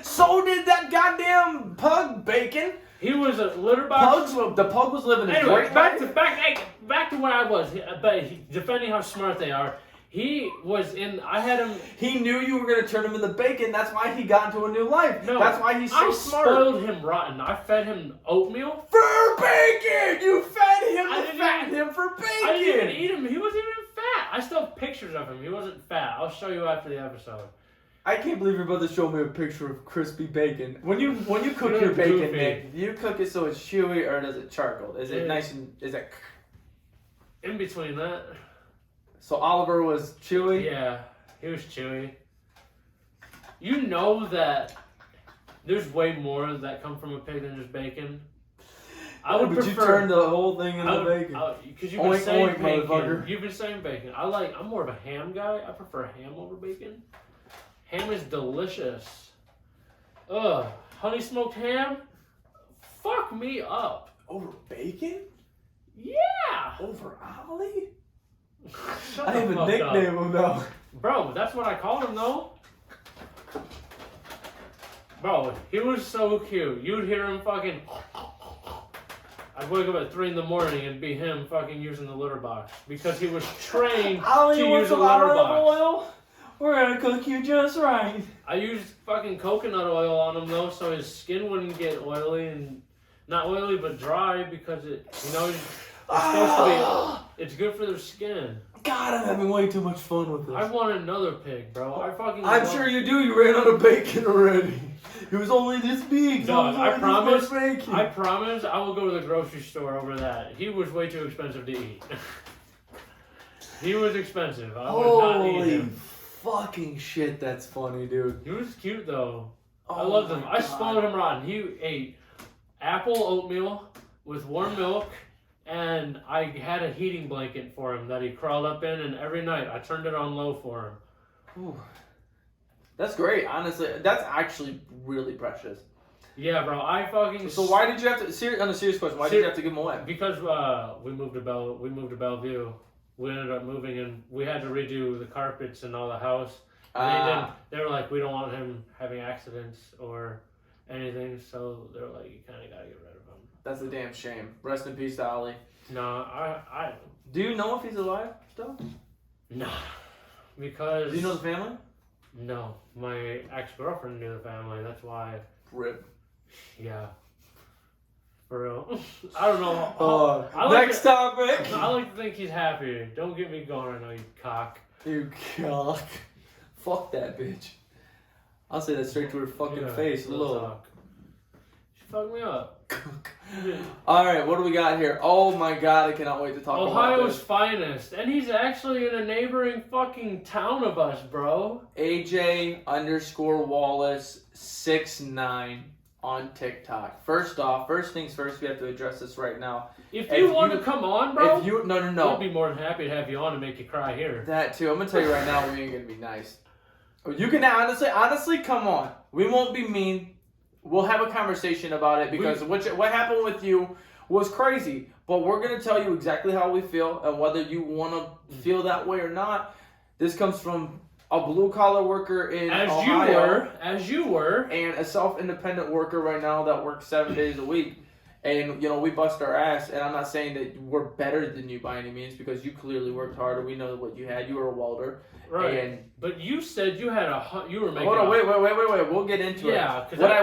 So did that goddamn pug bacon. He was a litter box. The pug was living a Anyway, great back life. to where I was. But defending how smart they are. He was in. I had him. He knew you were going to turn him into bacon. That's why he got into a new life. No, that's why he's so smart. I spoiled him rotten. I fed him oatmeal for bacon. You fed him to fatten him for bacon. I didn't even eat him. He wasn't even fat. I still have pictures of him. He wasn't fat. I'll show you after the episode. I can't believe you're about to show me a picture of crispy bacon. When you cook your bacon, Nick, do you cook it so it's chewy or does it charcoal? Is it nice and is it in between that? So Oliver was chewy? Yeah, he was chewy. You know that there's way more that come from a pig than just bacon. I would prefer. You turn the whole thing into bacon. Because you've been saying bacon. Motherfucker. You've been saying bacon. I'm more of a ham guy. I prefer ham over bacon. Ham is delicious. Ugh, honey smoked ham? Fuck me up. Over bacon? Yeah. Over Ollie? Shut I the even fuck nickname up. him though. Bro, that's what I called him though. Bro, he was so cute. You'd hear him fucking. I'd wake up at 3 in the morning and be him fucking using the litter box because he was trained to use a litter box. Oil? We're gonna cook you just right. I used fucking coconut oil on him though, so his skin wouldn't get oily and not oily but dry because it's supposed to be. It's good for their skin. God, I'm having way too much fun with this. I want another pig, bro. I'm sure you do. You ran out of bacon already. It was only this big. Dog, I promise. I promise. I will go to the grocery store over that. He was way too expensive to eat. He was expensive. I would not eat him. Fucking shit, that's funny, dude. He was cute though. I loved him. I spoiled him rotten. He ate apple oatmeal with warm milk, and I had a heating blanket for him that he crawled up in, and every night I turned it on low for him. Ooh. That's great, honestly. That's actually really precious. Yeah, bro. I fucking. So why did you have to? On a serious question, why did you have to give him away? Because we moved to Bellevue. We ended up moving and we had to redo the carpets and all the house. And they were like, we don't want him having accidents or anything, so they were like, you kind of gotta get rid of him. That's a damn shame. Rest in peace to Ollie. No, I. Do you know if he's alive still? No, because. Do you know the family? No, my ex-girlfriend knew the family. That's why. Rip. Yeah. For real. I don't know. Next topic. I like to think he's happy. Don't get me going right now, you cock. You cock. Fuck that bitch. I'll say that straight to her fucking face. Little talk. She fucked me up. All right, what do we got here? Oh my God, I cannot wait to talk about Ohio's this. finest, and he's actually in a neighboring fucking town of us, bro. AJ_Wallace 69 on TikTok. First things first, we have to address this right now. If you want to come on, bro, no. We'd be more than happy to have you on and make you cry here. That too. I'm gonna tell you right now, we ain't gonna be nice. You can honestly come on. We won't be mean. We'll have a conversation about it because what happened with you was crazy. But we're going to tell you exactly how we feel and whether you want to feel that way or not. This comes from a blue-collar worker in Ohio. As you were. And a self-independent worker right now that works 7 days a week. And, we bust our ass. And I'm not saying that we're better than you by any means because you clearly worked harder. We know what you had. You were a welder. Right. But you said you had you were making. Hold on, wait. We'll get into it. Yeah, because what I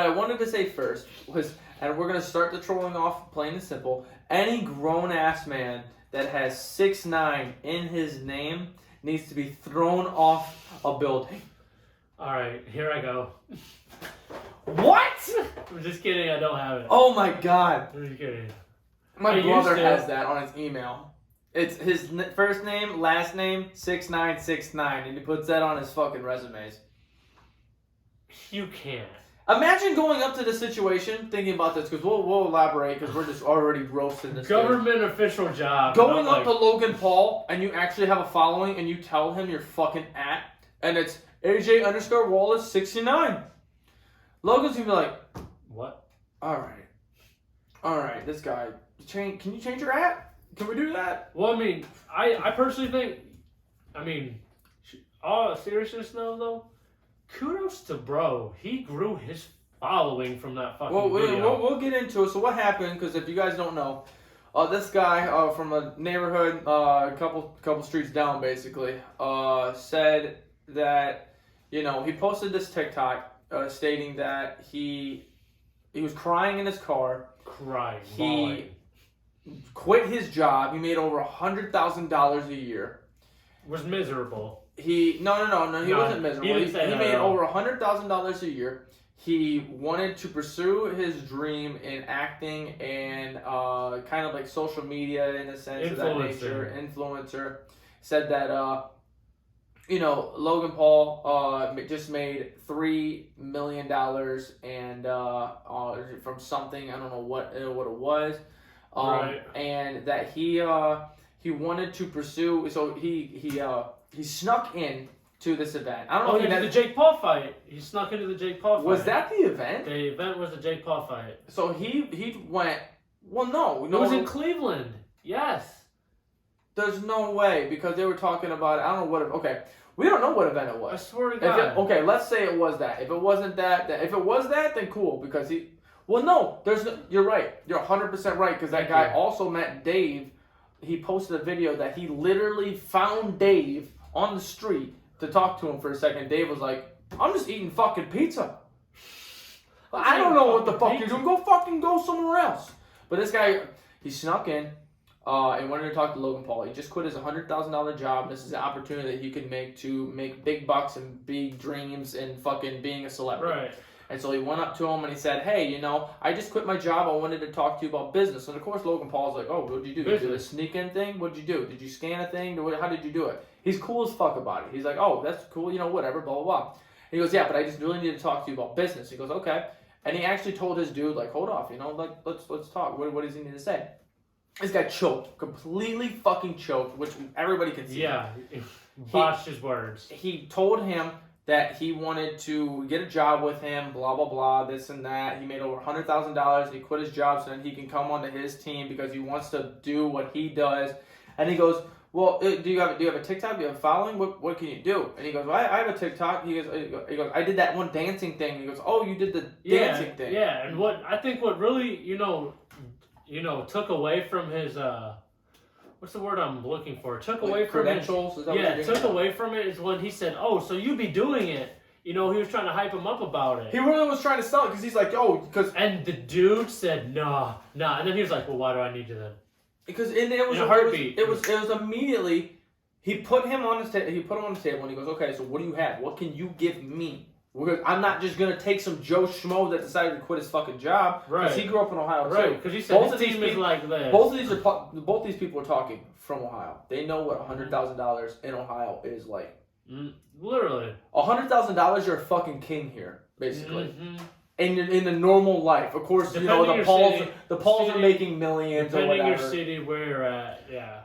wanted to say first was, and we're gonna start the trolling off plain and simple. Any grown ass man that has 6'9" in his name needs to be thrown off a building. All right, here I go. What? I'm just kidding. I don't have it. Oh my God. I'm just kidding. My brother has that on his email. It's his first name, last name, 6969, and he puts that on his fucking resumes. You can't. Imagine going up to the situation, thinking about this, because we'll elaborate, because we're just already roasting this. Government official job. Going up to Logan Paul, and you actually have a following, and you tell him your fucking @ and it's AJ_Wallace 69. Logan's gonna be like, what? All right, this guy. Can you change your @ Can we do that? Well, I mean, I personally think, all seriousness though, kudos to bro. He grew his following from that fucking video. We'll get into it. So what happened, because if you guys don't know, this guy from a neighborhood, a couple streets down basically, said that, he posted this TikTok stating that he was crying in his car. Bawling. Quit his job. He made over $100,000 a year. Was miserable. No. He wasn't miserable. He made over $100,000 a year. He wanted to pursue his dream in acting and kind of like social media in a sense of that nature. Influencer. Said that Logan Paul just made $3 million and from something, I don't know what it was. Right. And that he wanted to pursue, so he snuck in to this event. I don't know if the Jake Paul fight. He snuck into the Jake Paul fight. Was that the event? The event was the Jake Paul fight. So he went. Well, no. It was in Cleveland. Yes. There's no way because they were talking about. I don't know what. Okay, we don't know what event it was. I swear to God. Okay, let's say it was that. If it wasn't that, if it was that, then cool because he. Well, no, you're right. You're 100% right because that guy also met Dave. He posted a video that he literally found Dave on the street to talk to him for a second. Dave was like, I'm just eating fucking pizza. I don't know what the fuck you're doing. Go somewhere else. But this guy, he snuck in and wanted to talk to Logan Paul. He just quit his $100,000 job. This is an opportunity that he could make to make big bucks and big dreams and fucking being a celebrity. Right. And so he went up to him and he said, hey, I just quit my job. I wanted to talk to you about business. And of course, Logan Paul's like, oh, what did you do? Did you do a sneak-in thing? What did you do? Did you scan a thing? How did you do it? He's cool as fuck about it. He's like, oh, that's cool, whatever, blah, blah, blah. And he goes, yeah, but I just really need to talk to you about business. He goes, okay. And he actually told his dude, like, hold off, let's talk. What does he need to say? This guy choked, completely fucking choked, which everybody can see. Yeah, botched his words. He told him that he wanted to get a job with him, blah, blah, blah, this and that. He made over $100,000. He quit his job so that he can come onto his team because he wants to do what he does. And he goes, well, do you have a TikTok? Do you have a following? What can you do? And he goes, well, I have a TikTok. He goes, I did that one dancing thing. He goes, oh, you did the dancing thing. Yeah, and what really, took away from his what's the word I'm looking for? Took away from credentials. Took away from it is when he said, "Oh, so you be doing it." He was trying to hype him up about it. He really was trying to sell it because he's like, "Oh, because." And the dude said, "Nah," and then he was like, "Well, why do I need you then?" Because it was a heartbeat. It was immediately. He put him on the table. And he goes, "Okay, so what do you have? What can you give me?" Because I'm not just gonna take some Joe Schmo that decided to quit his fucking job. Right. Because he grew up in Ohio too. Right. Because he said his team is like this. Both these people are talking from Ohio. They know what $100,000 in Ohio is like. Literally. $100,000, you're a fucking king here, basically. In the normal life, of course, Depending you know the Pauls are making millions or whatever. Depending your city where you're at, yeah.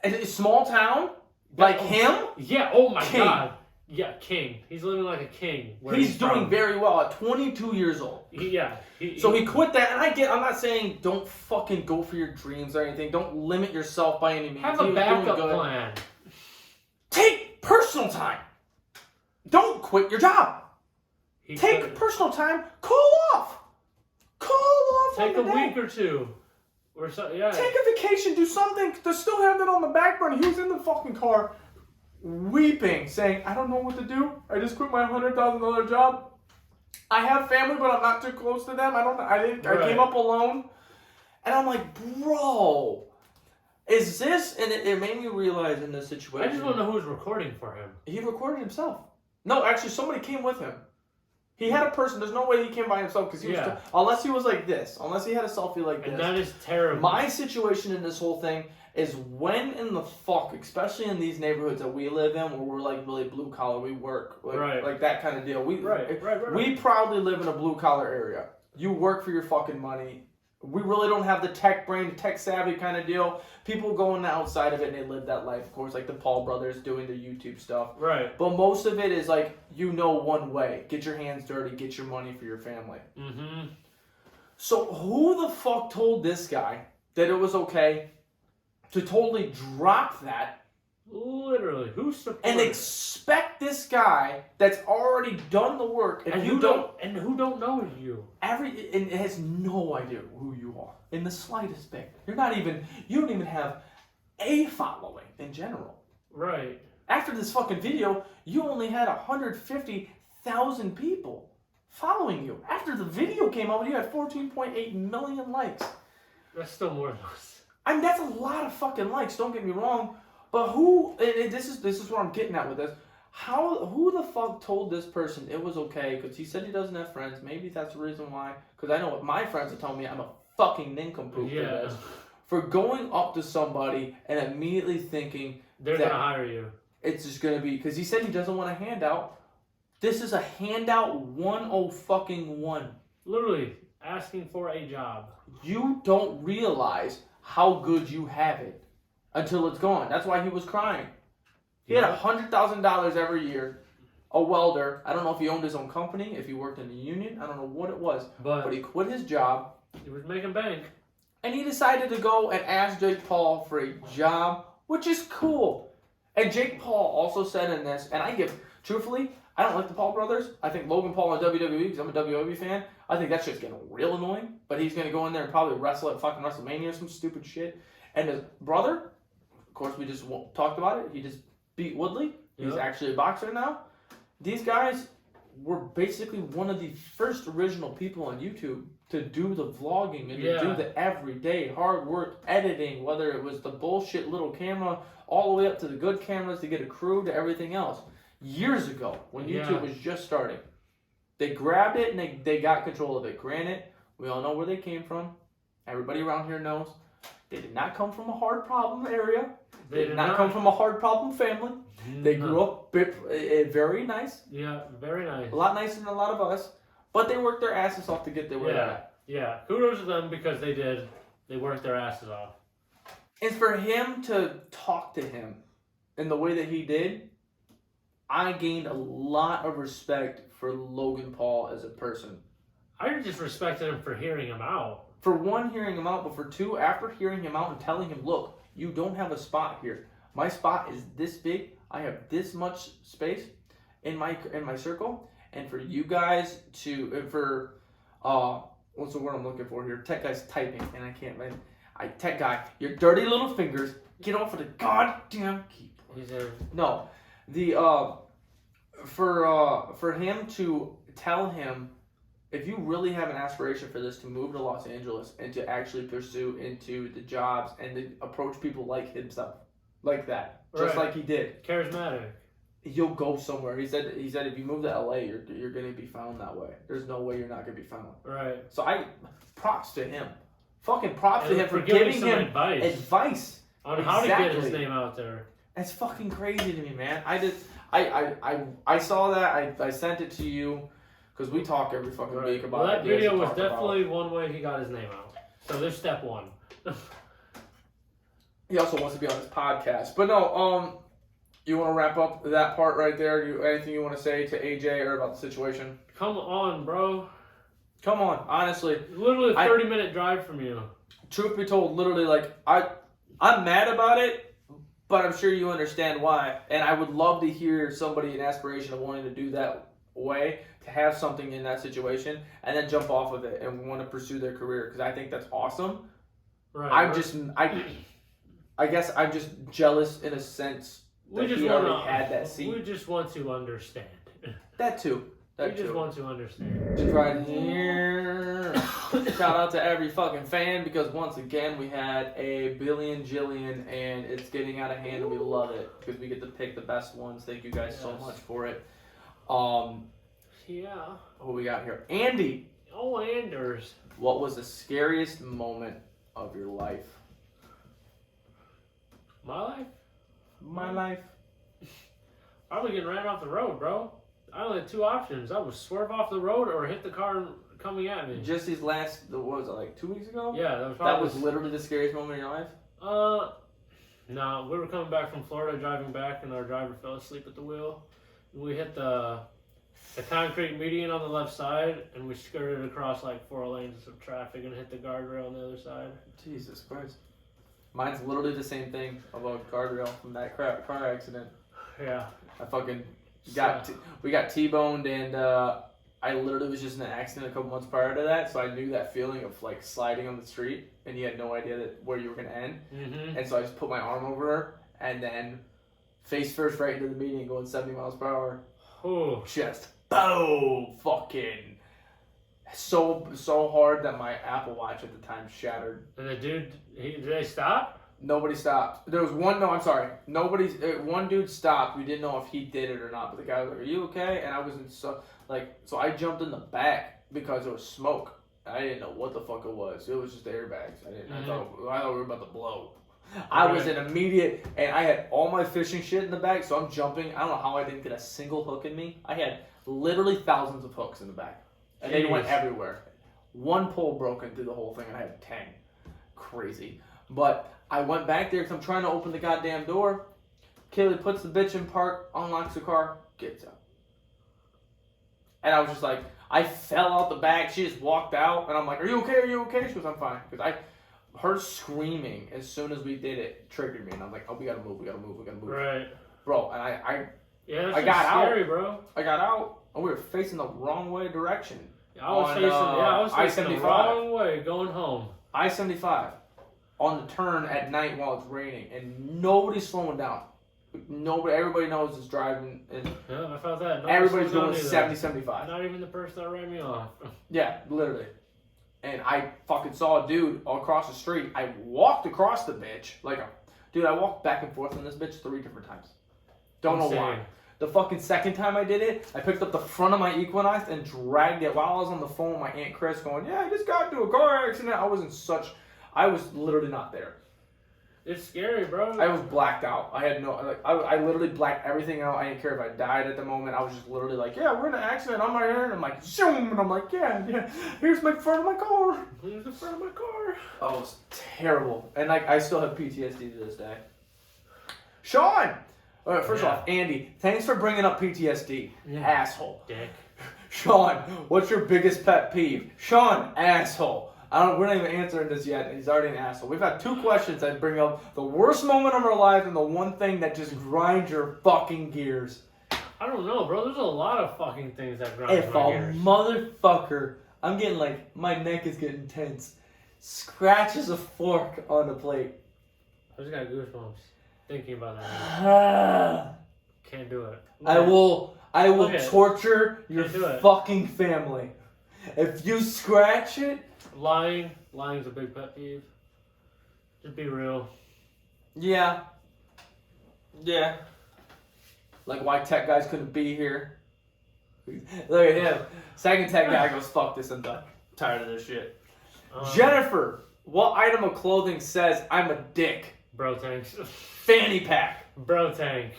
And a small town like him. Yeah. Oh my God. Yeah, king. He's living like a king. He's doing very well at 22 years old. So he quit that, and I'm not saying don't fucking go for your dreams or anything. Don't limit yourself by any means. Have a backup plan. Take personal time. Don't quit your job. Take personal time. Call off. Take a week or two. Or so, yeah. Take a vacation. Do something to still have that on the back burner. He was in the fucking car, weeping, saying, "I don't know what to do. I just quit my $100,000 job. I have family, but I'm not too close to them. I came up alone." And I'm like, bro, is this? And it made me realize in this situation. I just want to know who was recording for him. He recorded himself. No, actually, somebody came with him. He had a person. There's no way he came by himself because unless he was like this, unless he had a selfie like this. And that is terrible. My situation in this whole thing is when in the fuck, especially in these neighborhoods that we live in, where we're like really blue collar, we work like that kind of deal. We proudly live in a blue collar area. You work for your fucking money. We really don't have the tech brain, tech savvy kind of deal. People go on the outside of it and they live that life, of course, like the Paul brothers doing their YouTube stuff. Right. But most of it is like, one way. Get your hands dirty, get your money for your family. So who the fuck told this guy that it was okay to totally drop that? Literally, who supported and expect this guy that's already done the work and who don't know you and has no idea who you are in the slightest bit. You don't even have a following in general. Right. After this fucking video, you only had 150,000 people following you. After the video came out, you had 14.8 million likes. That's still more than us. I mean, that's a lot of fucking likes. Don't get me wrong. But who? And this is what I'm getting at with this. Who the fuck told this person it was okay? Because he said he doesn't have friends. Maybe that's the reason why. Because I know what my friends are telling me. I'm a fucking nincompoop for this. For going up to somebody and immediately thinking they're gonna hire you. It's just gonna be because he said he doesn't want a handout. This is a handout 101. Literally asking for a job. You don't realize how good you have it until it's gone. That's why he was crying. He had $100,000 every year. A welder. I don't know if he owned his own company, if he worked in a union. I don't know what it was. But he quit his job. He was making bank. And he decided to go and ask Jake Paul for a job, which is cool. And Jake Paul also said in this, and truthfully, I don't like the Paul brothers. I think Logan Paul in WWE, because I'm a WWE fan, I think that shit's getting real annoying. But he's going to go in there and probably wrestle at fucking WrestleMania or some stupid shit. And his brother, of course, we just talked about it. He just beat Woodley. He's actually a boxer now. These guys were basically one of the first original people on YouTube to do the vlogging and to do the everyday hard work editing, whether it was the bullshit little camera all the way up to the good cameras to get a crew to everything else. Years ago, when YouTube was just starting, they grabbed it and they got control of it. Granted, we all know where they came from. Everybody around here knows. They did not come from a hard problem area. They did not come from a hard problem family. They grew up very nice. Yeah, very nice. A lot nicer than a lot of us. But they worked their asses off to get where they're at. Yeah, kudos to them because they worked their asses off. And for him to talk to him in the way that he did, I gained a lot of respect for Logan Paul as a person. I just respected him for hearing him out. For one, hearing him out, but for two, after hearing him out and telling him, look, you don't have a spot here. My spot is this big. I have this much space in my circle. And for you guys what's the word I'm looking for here? Tech guy's typing, and I can't, man. Tech guy, your dirty little fingers, get off of the goddamn keyboard. No, for him to tell him, if you really have an aspiration for this, to move to Los Angeles and to actually pursue into the jobs and to approach people like himself, like that, just like he did. Charismatic. you'll go somewhere. He said if you move to LA, you're gonna be found that way. There's no way you're not gonna be found. Right. So props to him. Fucking props to him for giving giving him advice on how to get his name out there. That's fucking crazy to me, man. I saw that. I sent it to you because we talk every fucking week about that ideas video was definitely one way he got his name out. So there's step one. He also wants to be on this podcast, but no. You want to wrap up that part right there? Anything you want to say to AJ or about the situation? Come on, bro. Come on, honestly. Literally a 30-minute drive from you. Truth be told, literally, like, I'm mad about it, but I'm sure you understand why. And I would love to hear somebody an aspiration of wanting to do that way, to have something in that situation, and then jump off of it and want to pursue their career, because I think that's awesome. Right. I guess I'm just jealous in a sense. We just want to understand. That too. We just want to understand. Just right here. Shout out to every fucking fan, because once again we had a billion jillion and it's getting out of hand and we love it because we get to pick the best ones. Thank you guys so much for it. Yeah. What we got here? Andy. Oh, Anders. What was the scariest moment of your life? My life? My life. Probably getting ran off the road, bro. I only had two options. I would swerve off the road or hit the car coming at me. Just these last, what was it, like 2 weeks ago? Yeah, that was literally the scariest moment in your life? No, we were coming back from Florida, driving back, and our driver fell asleep at the wheel. We hit the concrete median on the left side, and we skirted across like 4 lanes of traffic and hit the guardrail on the other side. Jesus Christ. Mine's literally the same thing about guardrail from that car accident. Yeah. I fucking we got T-boned, and I literally was just in an accident a couple months prior to that, so I knew that feeling of like sliding on the street and you had no idea where you were gonna end. Mm-hmm. And so I just put my arm over her and then face first right into the median, going 70 miles per hour. Oh. Just boom, fucking so hard that my Apple Watch at the time shattered. And the dude, did they stop? Nobody stopped. There was one dude stopped. We didn't know if he did it or not, but the guy was like, "Are you okay?" And I wasn't so I jumped in the back because there was smoke. I didn't know what the fuck it was. It was just airbags. I thought we were about to blow. I was in immediate, and I had all my fishing shit in the back, so I'm jumping. I don't know how I didn't get a single hook in me. I had literally thousands of hooks in the back, and they went everywhere. One pole broken through the whole thing, and I had 10. Crazy. But I went back there because I'm trying to open the goddamn door. Kaylee puts the bitch in park, unlocks the car, gets out. And I was just like, I fell out the back. She just walked out, and I'm like, "Are you okay? Are you okay?" She goes, "I'm fine." Because her screaming as soon as we did it triggered me, and I'm like, "Oh, we gotta move. Right. Bro, and I got scary, out, bro. I got out, and we were facing the wrong way direction. I was facing the wrong way going home. I-75 on the turn at night while it's raining, and nobody's slowing down. Everybody knows it's driving. And yeah, I felt that. Everybody's doing 70, 75. Not even the person that ran me off. Yeah, literally. And I fucking saw a dude all across the street. I walked across the bitch. I walked back and forth on this bitch 3 different times. Don't know why. The fucking second time I did it, I picked up the front of my Equinox and dragged it while I was on the phone with my Aunt Chris going, "Yeah, I just got into a car accident." I was literally not there. It's scary, bro. I was blacked out. I had I literally blacked everything out. I didn't care if I died at the moment. I was just literally like, "Yeah, we're in an accident on my end." I'm like, zoom, and I'm like, yeah, here's my front of my car. Here's the front of my car. Oh, it was terrible. And I still have PTSD to this day. Sean! All right, first off, Andy, thanks for bringing up PTSD. Yeah. Asshole. Dick. Sean, what's your biggest pet peeve? Sean, asshole. We're not even answering this yet. He's already an asshole. We've had 2 questions that bring up the worst moment of our lives and the one thing that just grinds your fucking gears. I don't know, bro. There's a lot of fucking things that grind my gears. If a motherfucker, I'm getting my neck is getting tense, scratches a fork on the plate. I just got goosebumps thinking about that. Can't do it. I will torture your fucking family. If you scratch it. Lying's a big pet peeve. Just be real. Yeah. like why tech guys couldn't be here. Look at him. Second tech guy goes, fuck this, I'm done. Tired of this shit. Jennifer, what item of clothing says I'm a dick? Bro tanks. Fanny pack. Bro tank.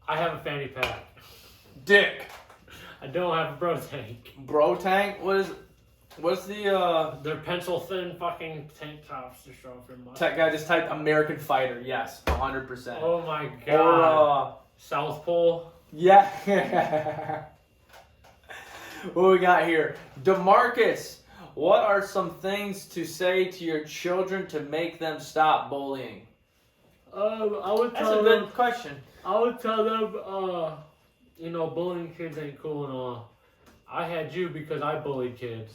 I have a fanny pack. Dick. I don't have a bro tank. Bro tank? What's the They're pencil thin fucking tank tops to show off your muscle. tech guy just typed American Fighter. Yes, 100%. Oh my god. South Pole. Yeah. What we got here? DeMarcus, what are some things to say to your children to make them stop bullying? I would That's tell a them. good question. I would tell them, bullying kids ain't cool and all. I had you because I bullied kids,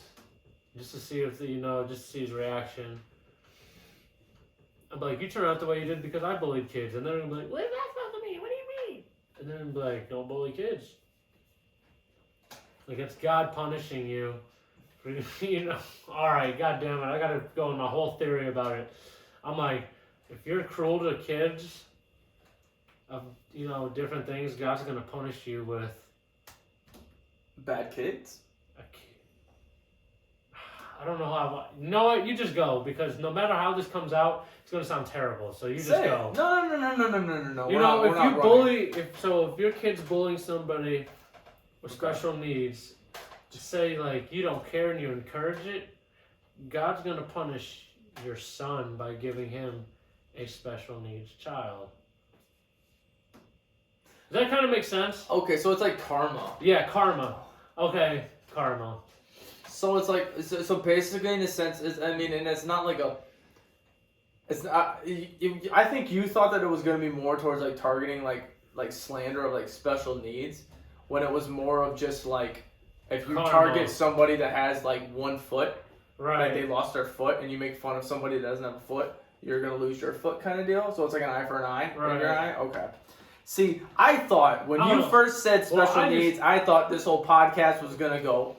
just to see if just to see his reaction. I'm like, you turned out the way you did because I bullied kids, and they're gonna be like, what is that supposed to mean? What do you mean? And then I'm like, don't bully kids. Like it's God punishing you. All right, God damn it, I gotta go in my whole theory about it. I'm like, if you're cruel to kids, of different things, God's gonna punish you with Bad kids? I don't know how. You know what? You just go, because no matter how this comes out, it's gonna sound terrible. So you just go. No. If you bully, if your kid's bullying somebody with special needs, just say like you don't care and you encourage it, God's gonna punish your son by giving him a special needs child. Does that kind of make sense? Okay, so it's like karma. Yeah, karma. Okay, karma. So it's like, so basically in a sense, and it's not like it's not, I think you thought that it was going to be more towards like targeting like slander of like special needs, when it was more of just like, if you target somebody that has like 1 foot, right? Like they lost their foot, and you make fun of somebody that doesn't have a foot, you're going to lose your foot kind of deal. So it's like an eye for an eye in your eye? Okay. See, I thought when you first said special needs, I thought this whole podcast was gonna go.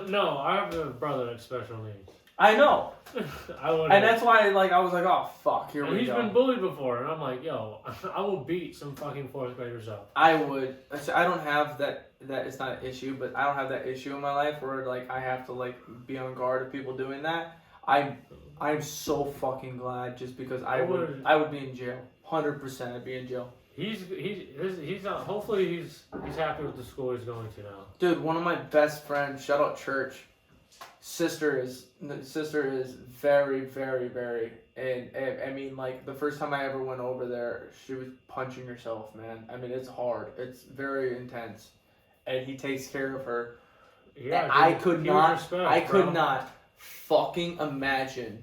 No, I have a brother that's special needs. I know. And that's why, like, I was like, oh fuck, here we go. He's been bullied before, and I'm like, yo, I will beat some fucking 4th graders up. I would. I don't have that. That is not an issue, but I don't have that issue in my life where like I have to like be on guard of people doing that. I'm so fucking glad, just because I would be in jail. 100%, I'd be in jail. He's hopefully he's happy with the school he's going to now. Dude, one of my best friends, shout out Church, sister is very, very, very, and I mean, like, the first time I ever went over there, she was punching herself, man. I mean, it's hard. It's very intense. And he takes care of her. Yeah, and I could not fucking imagine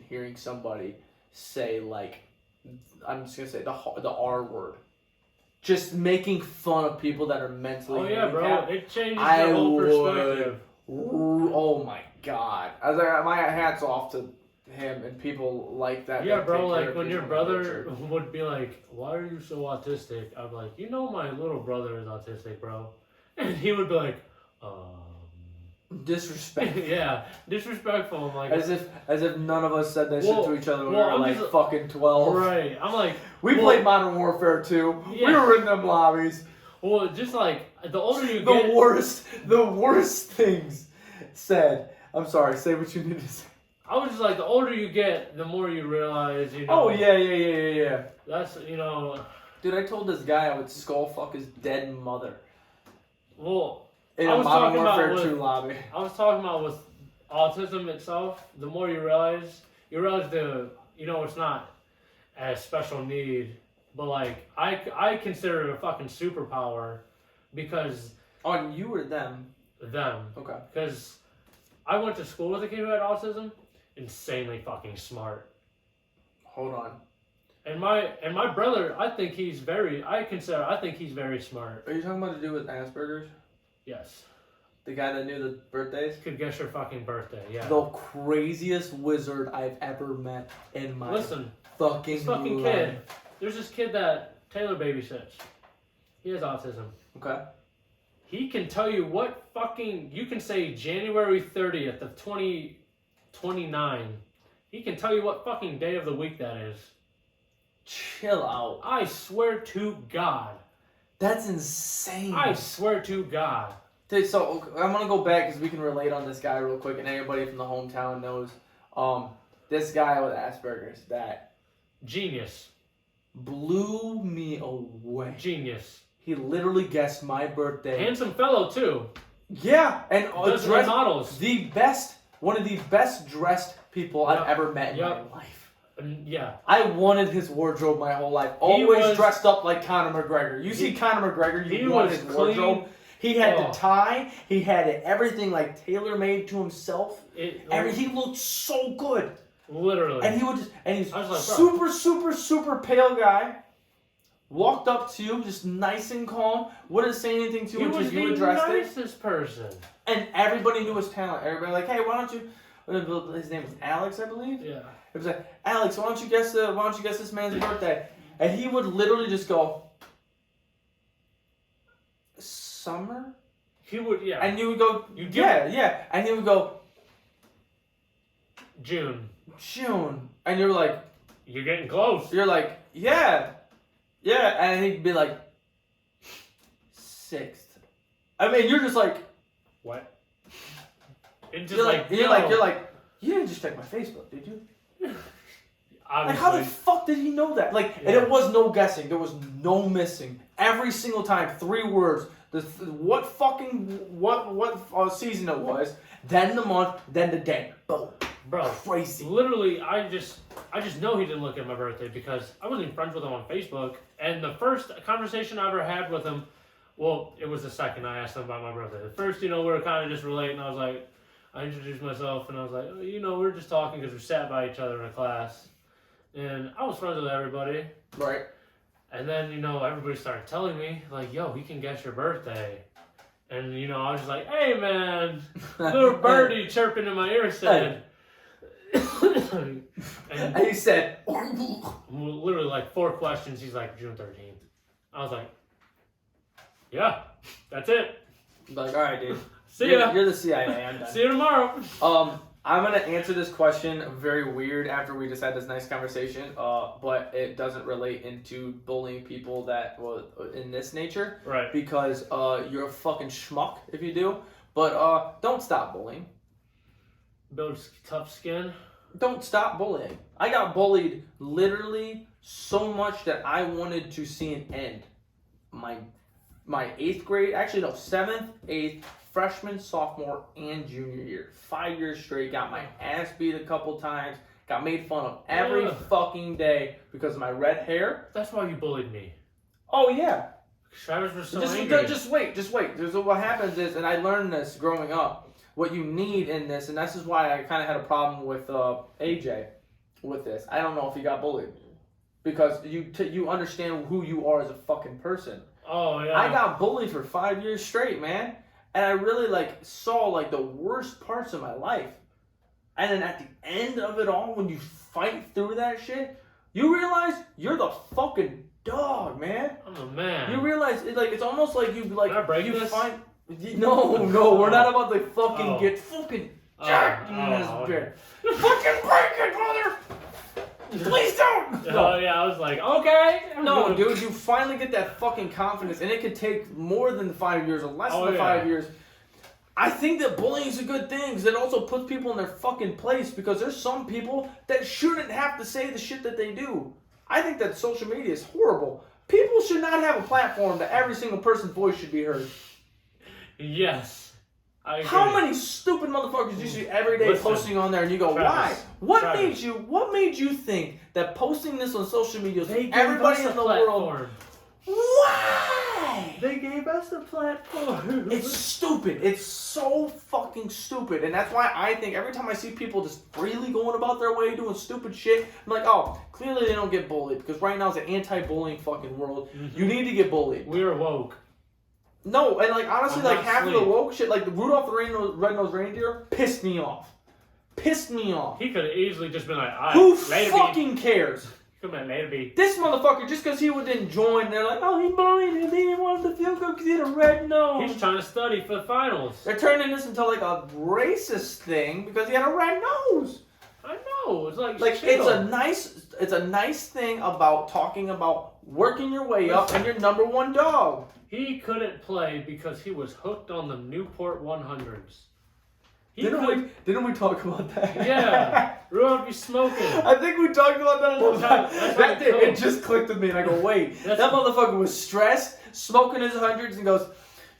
hearing somebody say, like, I'm just gonna say the R word. Just making fun of people that are mentally handicapped. Bro, it changes your whole perspective. Oh my god! I was like, my hat's off to him and people like that. Yeah, bro. Like when your brother would be like, "Why are you so autistic?" I'm like, "You know, my little brother is autistic, bro," and he would be like, Disrespectful. Yeah, disrespectful. I'm like, as if none of us said that shit to each other when we were like fucking 12. Right. I'm like, we played Modern Warfare 2. Yeah. We were in them lobbies. Well, just like the older you get, the worst things said. I'm sorry. Say what you need to say. I was just like, the older you get, the more you realize, Oh yeah. That's Dude, I told this guy I would skull fuck his dead mother. Well. In a Modern Warfare 2 lobby. I was talking about with autism itself, the more you realize it's not a special need, but like, I consider it a fucking superpower, because... On you or them? Them. Okay. Because I went to school with a kid who had autism, insanely fucking smart. Hold on. And my brother, I think he's very smart. Are you talking about to do with Asperger's? Yes. The guy that knew the birthdays? Could guess your fucking birthday, yeah. The craziest wizard I've ever met in my fucking life. Kid. There's this kid that Taylor babysits. He has autism. Okay. He can tell you what fucking... You can say January 30th of 2029. He can tell you what fucking day of the week that is. Chill out. I swear to God. That's insane. I swear to God. Dude, so I'm gonna go back because we can relate on this guy real quick, and anybody from the hometown knows. This guy with Asperger's that Genius. blew me away. Genius. He literally guessed my birthday. Handsome fellow too. Yeah, and Does dressed models. one of the best dressed people I've ever met in my life. Yeah. I wanted his wardrobe my whole life. Always dressed up like Conor McGregor. You see Conor McGregor, you want his wardrobe. He had the tie. He had everything like tailor made to himself. He looked so good. Literally. And he would he's like, super pale guy. Walked up to you, just nice and calm. Wouldn't say anything to you until you addressed it. He was the nicest person. And everybody knew his talent. Everybody like, hey, why don't you? His name was Alex, I believe. Yeah. It was like, Alex, why don't you guess this man's birthday? And he would literally just go, summer? He would, yeah. And you would go, yeah. And he would go, June. And you're like, you're getting close. You're like, yeah. And he'd be like, 6th. I mean, you're just like, what? It's just you're like, you didn't just check my Facebook, did you? Obviously. Like, how the fuck did he know that? Like, and it was no guessing. There was no missing. Every single time, 3 words. What season it was, then the month, then the day. Boom. Bro. Crazy. Literally, I just know he didn't look at my birthday because I wasn't even friends with him on Facebook. And the first conversation I ever had with him, well, it was the second I asked him about my birthday. The first, we were kind of just relating. I was like, I introduced myself and I was like, we were just talking because we sat by each other in a class. And I was friends with everybody. Right. And then, everybody started telling me, like, yo, he can guess your birthday. And, I was just like, hey, man, little birdie chirping in my ear said. and he said, literally like 4 questions. He's like, June 13th. I was like, yeah, that's it. Like, all right, dude. See ya. You're the CIA. I'm done. See you tomorrow. I'm going to answer this question very weird after we just had this nice conversation, but it doesn't relate into bullying people that in this nature. Right. Because you're a fucking schmuck if you do. But don't stop bullying. Build tough skin. Don't stop bullying. I got bullied literally so much that I wanted to see an end. My 8th grade, actually no, 7th, 8th, freshman, sophomore, and junior year. 5 years straight, got my ass beat a couple times, got made fun of every fucking day because of my red hair. That's why you bullied me. Oh yeah. Travis was so angry. Just wait. What happens is, and I learned this growing up, what you need in this, and this is why I kind of had a problem with AJ with this. I don't know if he got bullied. Because you understand who you are as a fucking person. Oh, yeah. I got bullied for 5 years straight, man. And I really, saw, the worst parts of my life. And then at the end of it all, when you fight through that shit, you realize you're the fucking dog, man. I'm a man. You realize, it's almost like you, Can I break this? find... No, we're not about to fucking get fucking jacked in this beer. Fucking break it, brother! Please don't! Oh, yeah, I was like, okay. No, dude, you finally get that fucking confidence, and it could take more than 5 years or less than 5 years. I think that bullying is a good thing, because it also puts people in their fucking place, because there's some people that shouldn't have to say the shit that they do. I think that social media is horrible. People should not have a platform that every single person's voice should be heard. Yes. I agree. How many stupid motherfuckers do you see every day posting on there and you go, Travis, why? What made you think that posting this on social media everybody in the world? Why? They gave us a platform. It's stupid. It's so fucking stupid. And that's why I think every time I see people just freely going about their way doing stupid shit, I'm like, oh, clearly they don't get bullied. Because right now it's an anti-bullying fucking world. Mm-hmm. You need to get bullied. We're woke. No, and honestly, half of the woke shit, the Rudolph the Red-Nosed Reindeer, pissed me off. He could have easily just been like, who fucking cares? Come on, later be. This motherfucker, just because he didn't join, they're like, oh, he bullied him. He didn't want to feel good because he had a red nose. He's trying to study for the finals. They're turning this into a racist thing because he had a red nose. I know. It's it's a nice it's a nice thing about talking about working your way up and your number one dog. He couldn't play because he was hooked on the Newport 100s. Didn't we talk about that? Yeah, Rudolph be smoking. I think we talked about that a little bit. That thing, it just clicked with me, and I go, wait. That motherfucker was stressed, smoking his hundreds, and goes,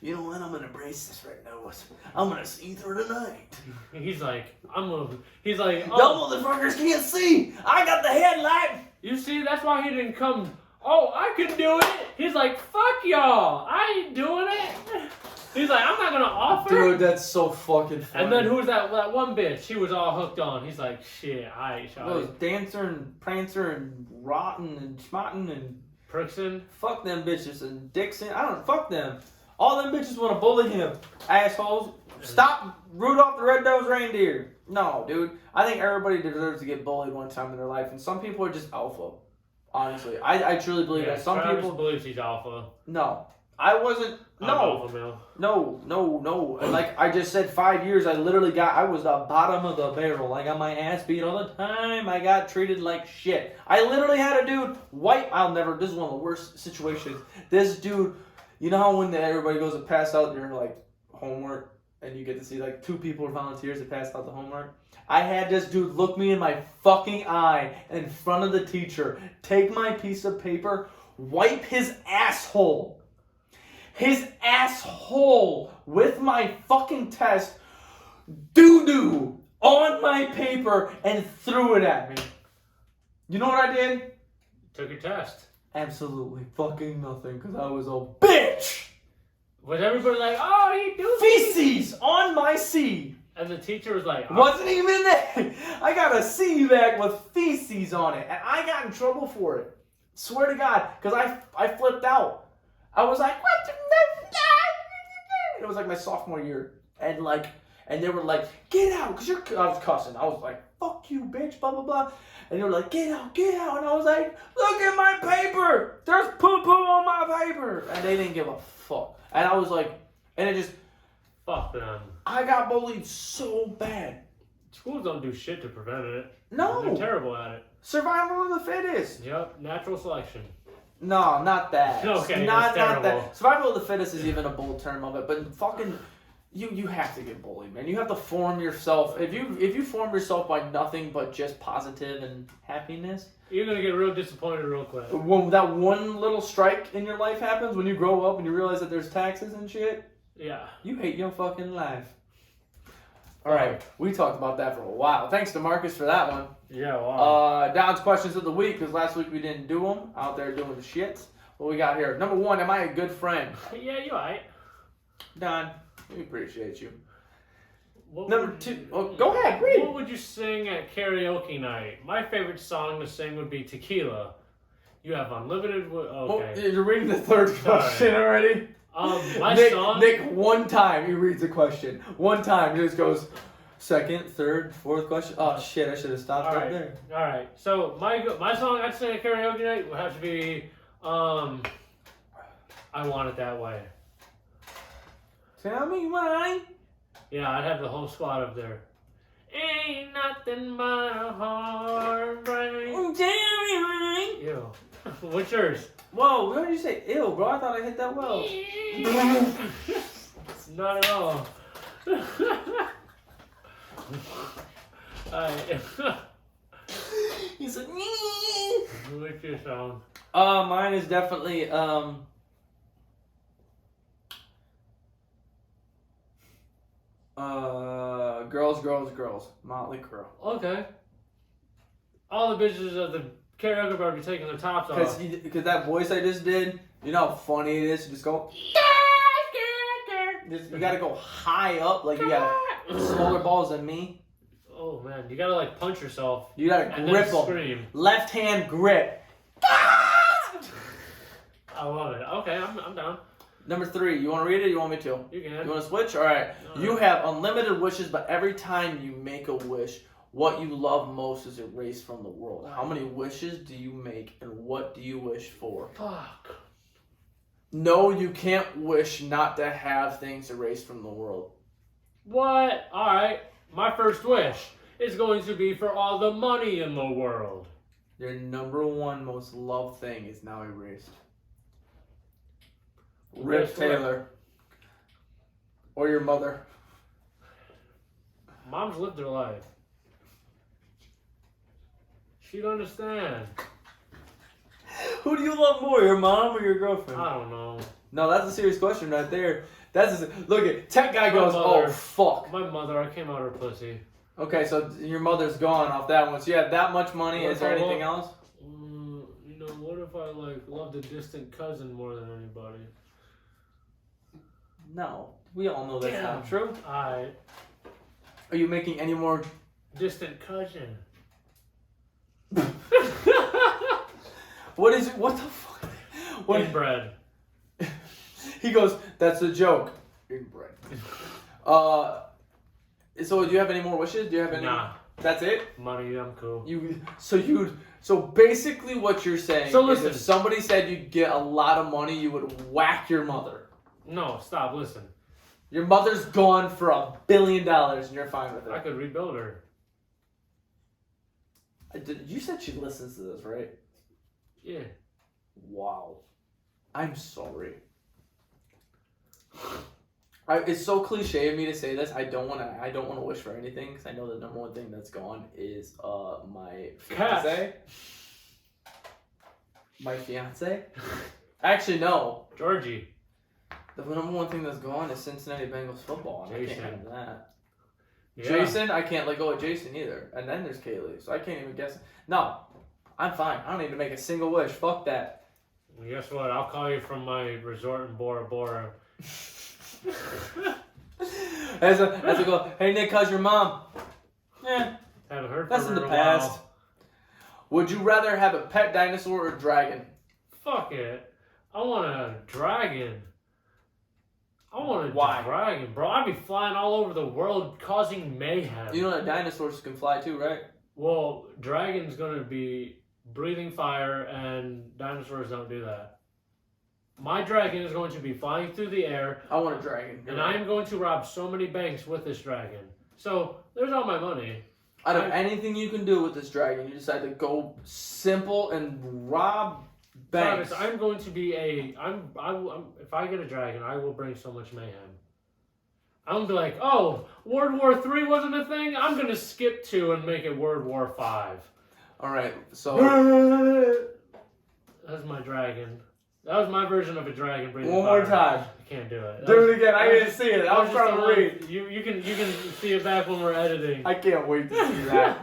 you know what? I'm gonna embrace this right now. I'm gonna see through the night. He's like, Y'all motherfuckers can't see. I got the headlight. You see, that's why he didn't come. Oh, I can do it. He's like, fuck y'all. I ain't doing it. He's like, I'm not gonna offer. Dude, that's so fucking funny. And then who was that one bitch? She was all hooked on. He's like, shit, I ain't shot. Those Dancer and Prancer and Rotten and Schmotten and Prickson. Fuck them bitches and Dixon. Fuck them. All them bitches want to bully him. Assholes. Stop Rudolph the Red-Nosed Reindeer. No, dude. I think everybody deserves to get bullied one time in their life, and some people are just alpha. Honestly, I truly believe that. Some Travis people believes he's alpha. No, I wasn't. Alpha male. No. And like I just said, 5 years. I was the bottom of the barrel. I got my ass beat all the time. I got treated like shit. I literally had a dude This is one of the worst situations. This dude, you know how when everybody goes to pass out their like homework, and you get to see like 2 people or volunteers that pass out the homework. I had this dude look me in my fucking eye in front of the teacher, take my piece of paper, wipe his asshole with my fucking test, doo-doo on my paper, and threw it at me. You know what I did? Took your test. Absolutely fucking nothing, because I was a bitch. Was everybody like, oh, he do feces on my C? And the teacher was like, wasn't even there. I got a C back with feces on it, and I got in trouble for it. Swear to God, because I flipped out. I was like, what the? It was like my sophomore year, and they were like, get out, because I was cussing. I was like, fuck you, bitch, blah, blah, blah. And they were like, get out. And I was like, look at my paper. There's poo-poo on my paper. And they didn't give a fuck. And I was like, and it just, fuck them. I got bullied so bad. Schools don't do shit to prevent it. No. They're terrible at it. Survival of the fittest. Yep, natural selection. No, not that. Okay, not that. Survival of the fittest is even a bold term of it, but fucking, you have to get bullied, man. You have to form yourself. If you form yourself by nothing but just positive and happiness, you're gonna get real disappointed real quick. When that one little strike in your life happens, when you grow up and you realize that there's taxes and shit, yeah, you hate your fucking life. All right, we talked about that for a while. Thanks to Marcus for that one. Yeah, wow. Don's questions of the week, because last week we didn't do them. Out there doing the shits. What we got here? Number 1, am I a good friend? Yeah, you alright. Don, we appreciate you. Number 2, go ahead, read. What would you sing at karaoke night? My favorite song to sing would be Tequila. You have unlimited. Okay. You're reading the third question already? Nick, one time he reads the question. One time he just goes, second, third, fourth question. Oh shit, I should have stopped right there. Alright, so my song I'd sing at karaoke night would have to be I Want It That Way. Tell me why. Yeah, I'd have the whole squad up there. Ain't nothing but a heartbreak. Tell me why. Ew. What's yours? Whoa, what did you say? Ew, bro, I thought I hit that well. Not at all. Alright. He said, what's your song? Mine is definitely, Girls, Motley Crue. Okay. All the bitches of the karaoke bar be taking their tops off. Because that voice I just did, you know how funny it is to just go. You gotta go high up, like you got smaller balls than me. Oh man, you gotta like punch yourself. You gotta grip them. Scream. Left hand grip. I love it. Okay, I'm down. Number 3, you want to read it or you want me to? You can. You want to switch? Alright. You have unlimited wishes, but every time you make a wish, what you love most is erased from the world. How many wishes do you make and what do you wish for? Fuck. No, you can't wish not to have things erased from the world. What? Alright. My first wish is going to be for all the money in the world. Your number one most loved thing is now erased. Rip Taylor. Or your mother. Mom's lived her life. She'd understand. Who do you love more, your mom or your girlfriend? I don't know. No, that's a serious question right there. Look at tech guy goes, mother. oh fuck. My mother, I came out her pussy. Okay, so your mother's gone off that one. So you have that much money. Is there anything else? You know, what if I loved a distant cousin more than anybody? No, we all know that's not true. Are you making any more? Distant cousin. What is it? What the fuck? Inbred. He goes, that's a joke. Inbred. So do you have any more wishes? Do you have any? Nah. That's it? Money, I'm cool. So basically what you're saying listen. is if somebody said you'd get a lot of money, you would whack your mother. No, stop, listen. Your mother's gone for $1 billion and you're fine with it. I could rebuild her. You said she listens to this, right? Yeah. Wow. I'm sorry. It's so cliche of me to say this. I don't want to wish for anything because I know the number one thing that's gone is my fiance. My fiance? Actually, no. Georgie. The number one thing that's gone is Cincinnati Bengals football. And Jason. I can't handle that. Yeah. Jason, I can't let go of Jason either. And then there's Kaylee, so I can't even guess. No, I'm fine. I don't need to make a single wish. Fuck that. Well, guess what? I'll call you from my resort in Bora Bora. as I go, hey Nick, how's your mom? Yeah. Haven't heard That's from in her the in a past. while. Would you rather have a pet dinosaur or a dragon? Fuck it. I want a dragon. I want a Why? dragon, bro. I'd be flying all over the world causing mayhem. You know that dinosaurs can fly too, right? Well, dragon's gonna be breathing fire, and dinosaurs don't do that. My dragon is going to be flying through the air. I want a dragon. And I am going to rob so many banks with this dragon. So, there's all my money. Out of anything you can do with this dragon, you decide to go simple and rob banks. Travis, I'm going to be if I get a dragon, I will bring so much mayhem. I'm going to be like, oh, World War III wasn't a thing? I'm going to skip 2 and make it World War V. Alright, so... That's my dragon. That was my version of a dragon breathing One fire. more time. I can't do it. Do it again. I didn't see it. I was trying to read. You can see it back when we're editing. I can't wait to see that.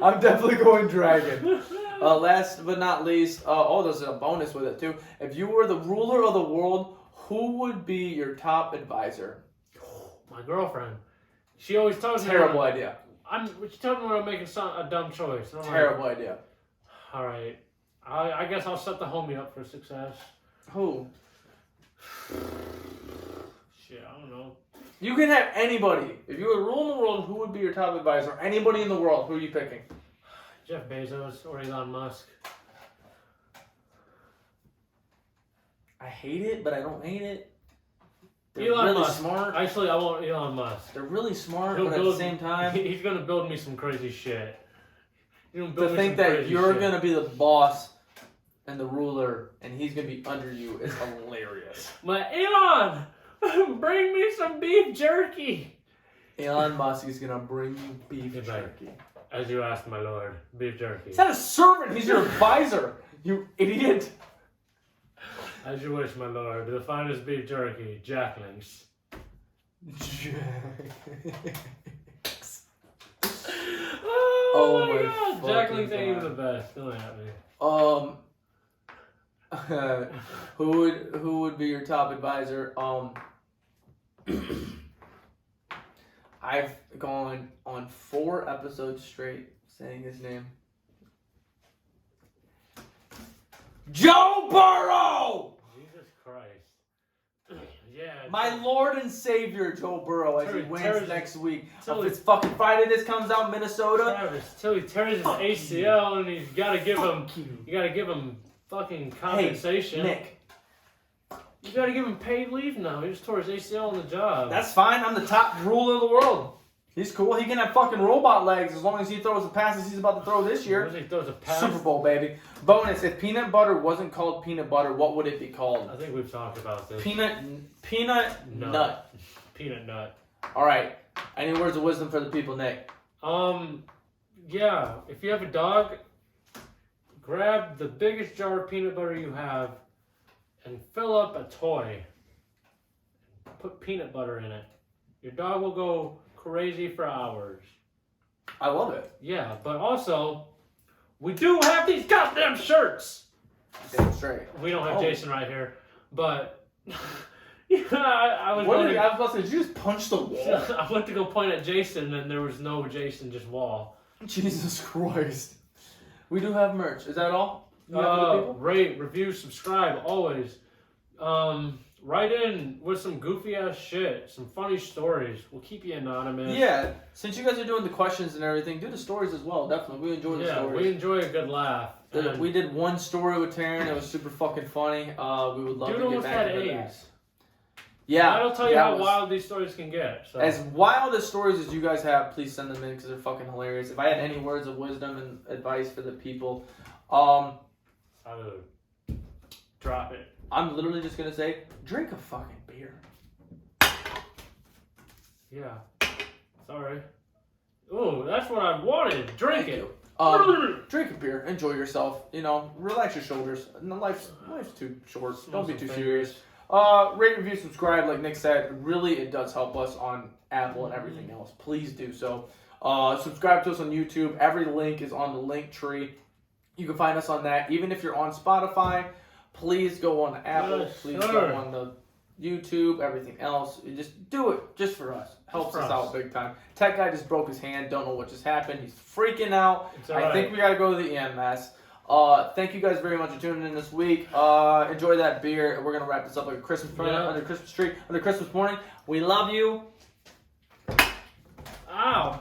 I'm definitely going dragon. Last but not least, there's a bonus with it too. If you were the ruler of the world, who would be your top advisor? My girlfriend. She always tells me. Terrible idea. She tells me when I'm making a dumb choice. And I'm Terrible idea. All right. I guess I'll set the homie up for success. Who? Shit, I don't know. You can have anybody. If you were ruling the world, who would be your top advisor? Anybody in the world. Who are you picking? Jeff Bezos or Elon Musk. I hate it, but I don't hate it. They're Elon really Musk. smart. Actually, I want Elon Musk. They're really smart, He'll but at the same time, he's gonna build me some crazy shit. to think that you're going to be the boss and the ruler and he's going to be under you is hilarious. Elon, bring me some beef jerky. Elon Musk is going to bring you beef jerky. As you asked, my lord, beef jerky. He's not a servant, he's your advisor, you idiot. As you wish, my lord, the finest beef jerky, Jacklings. Oh my god, Jacklings ain't even the best. Don't at me. Who would be your top advisor? I've gone on 4 episodes straight saying his name. Joe Burrow! Jesus Christ. Yeah. My Lord and Savior, Joe Burrow, as he wins next week. Tilly, It's fucking Friday. This comes out, Minnesota. Travis, Tilly tears his ACL, and he's got to give him. You got to give him fucking compensation. Hey, Nick. You got to give him paid leave now. He just tore his ACL on the job. That's fine. I'm the top ruler of the world. He's cool. He can have fucking robot legs as long as he throws the passes he's about to throw this year. He throws a pass. Super Bowl, baby. Bonus, if peanut butter wasn't called peanut butter, what would it be called? I think we've talked about this. Peanut nut. Peanut nut. All right. Any words of wisdom for the people, Nick? Yeah. If you have a dog, grab the biggest jar of peanut butter you have and fill up a toy. Put peanut butter in it. Your dog will go crazy for hours. I love it. Yeah, but also, we do have these goddamn shirts. Damn straight. We don't have Jason right here, but yeah, I was. What did I was about to say? Did you just punch the wall? I went to go point at Jason, and there was no Jason, just wall. Jesus Christ. We do have merch. Is that all? You have for the people? Rate, review, subscribe, always. Write in with some goofy ass shit, some funny stories. We'll keep you anonymous. Yeah, since you guys are doing the questions and everything, do the stories as well. Definitely, we enjoy the stories. We enjoy a good laugh. We did one story with Taryn. It was super fucking funny. We would love to get back into that. Yeah, that'll tell you how wild these stories can get. So. As wild as stories as you guys have, please send them in because they're fucking hilarious. If I had any words of wisdom and advice for the people, I would drop it. I'm literally just gonna say, drink a fucking beer. Yeah. Sorry. Oh, that's what I wanted. Drink it. Drink a beer. Enjoy yourself. You know, relax your shoulders. Life's too short. Don't be too serious. Rate, review, subscribe. Like Nick said, really it does help us on Apple and everything else. Please do so. Subscribe to us on YouTube. Every link is on the link tree. You can find us on that. Even if you're on Spotify, please go on Apple. Please go on the YouTube. Everything else, you just do it just for us. Helps us out big time. Tech guy just broke his hand. Don't know what just happened. He's freaking out. I think we gotta go to the EMS. Thank you guys very much for tuning in this week. Enjoy that beer. We're gonna wrap this up like a Christmas present under Christmas tree, under Christmas morning. We love you. Ow.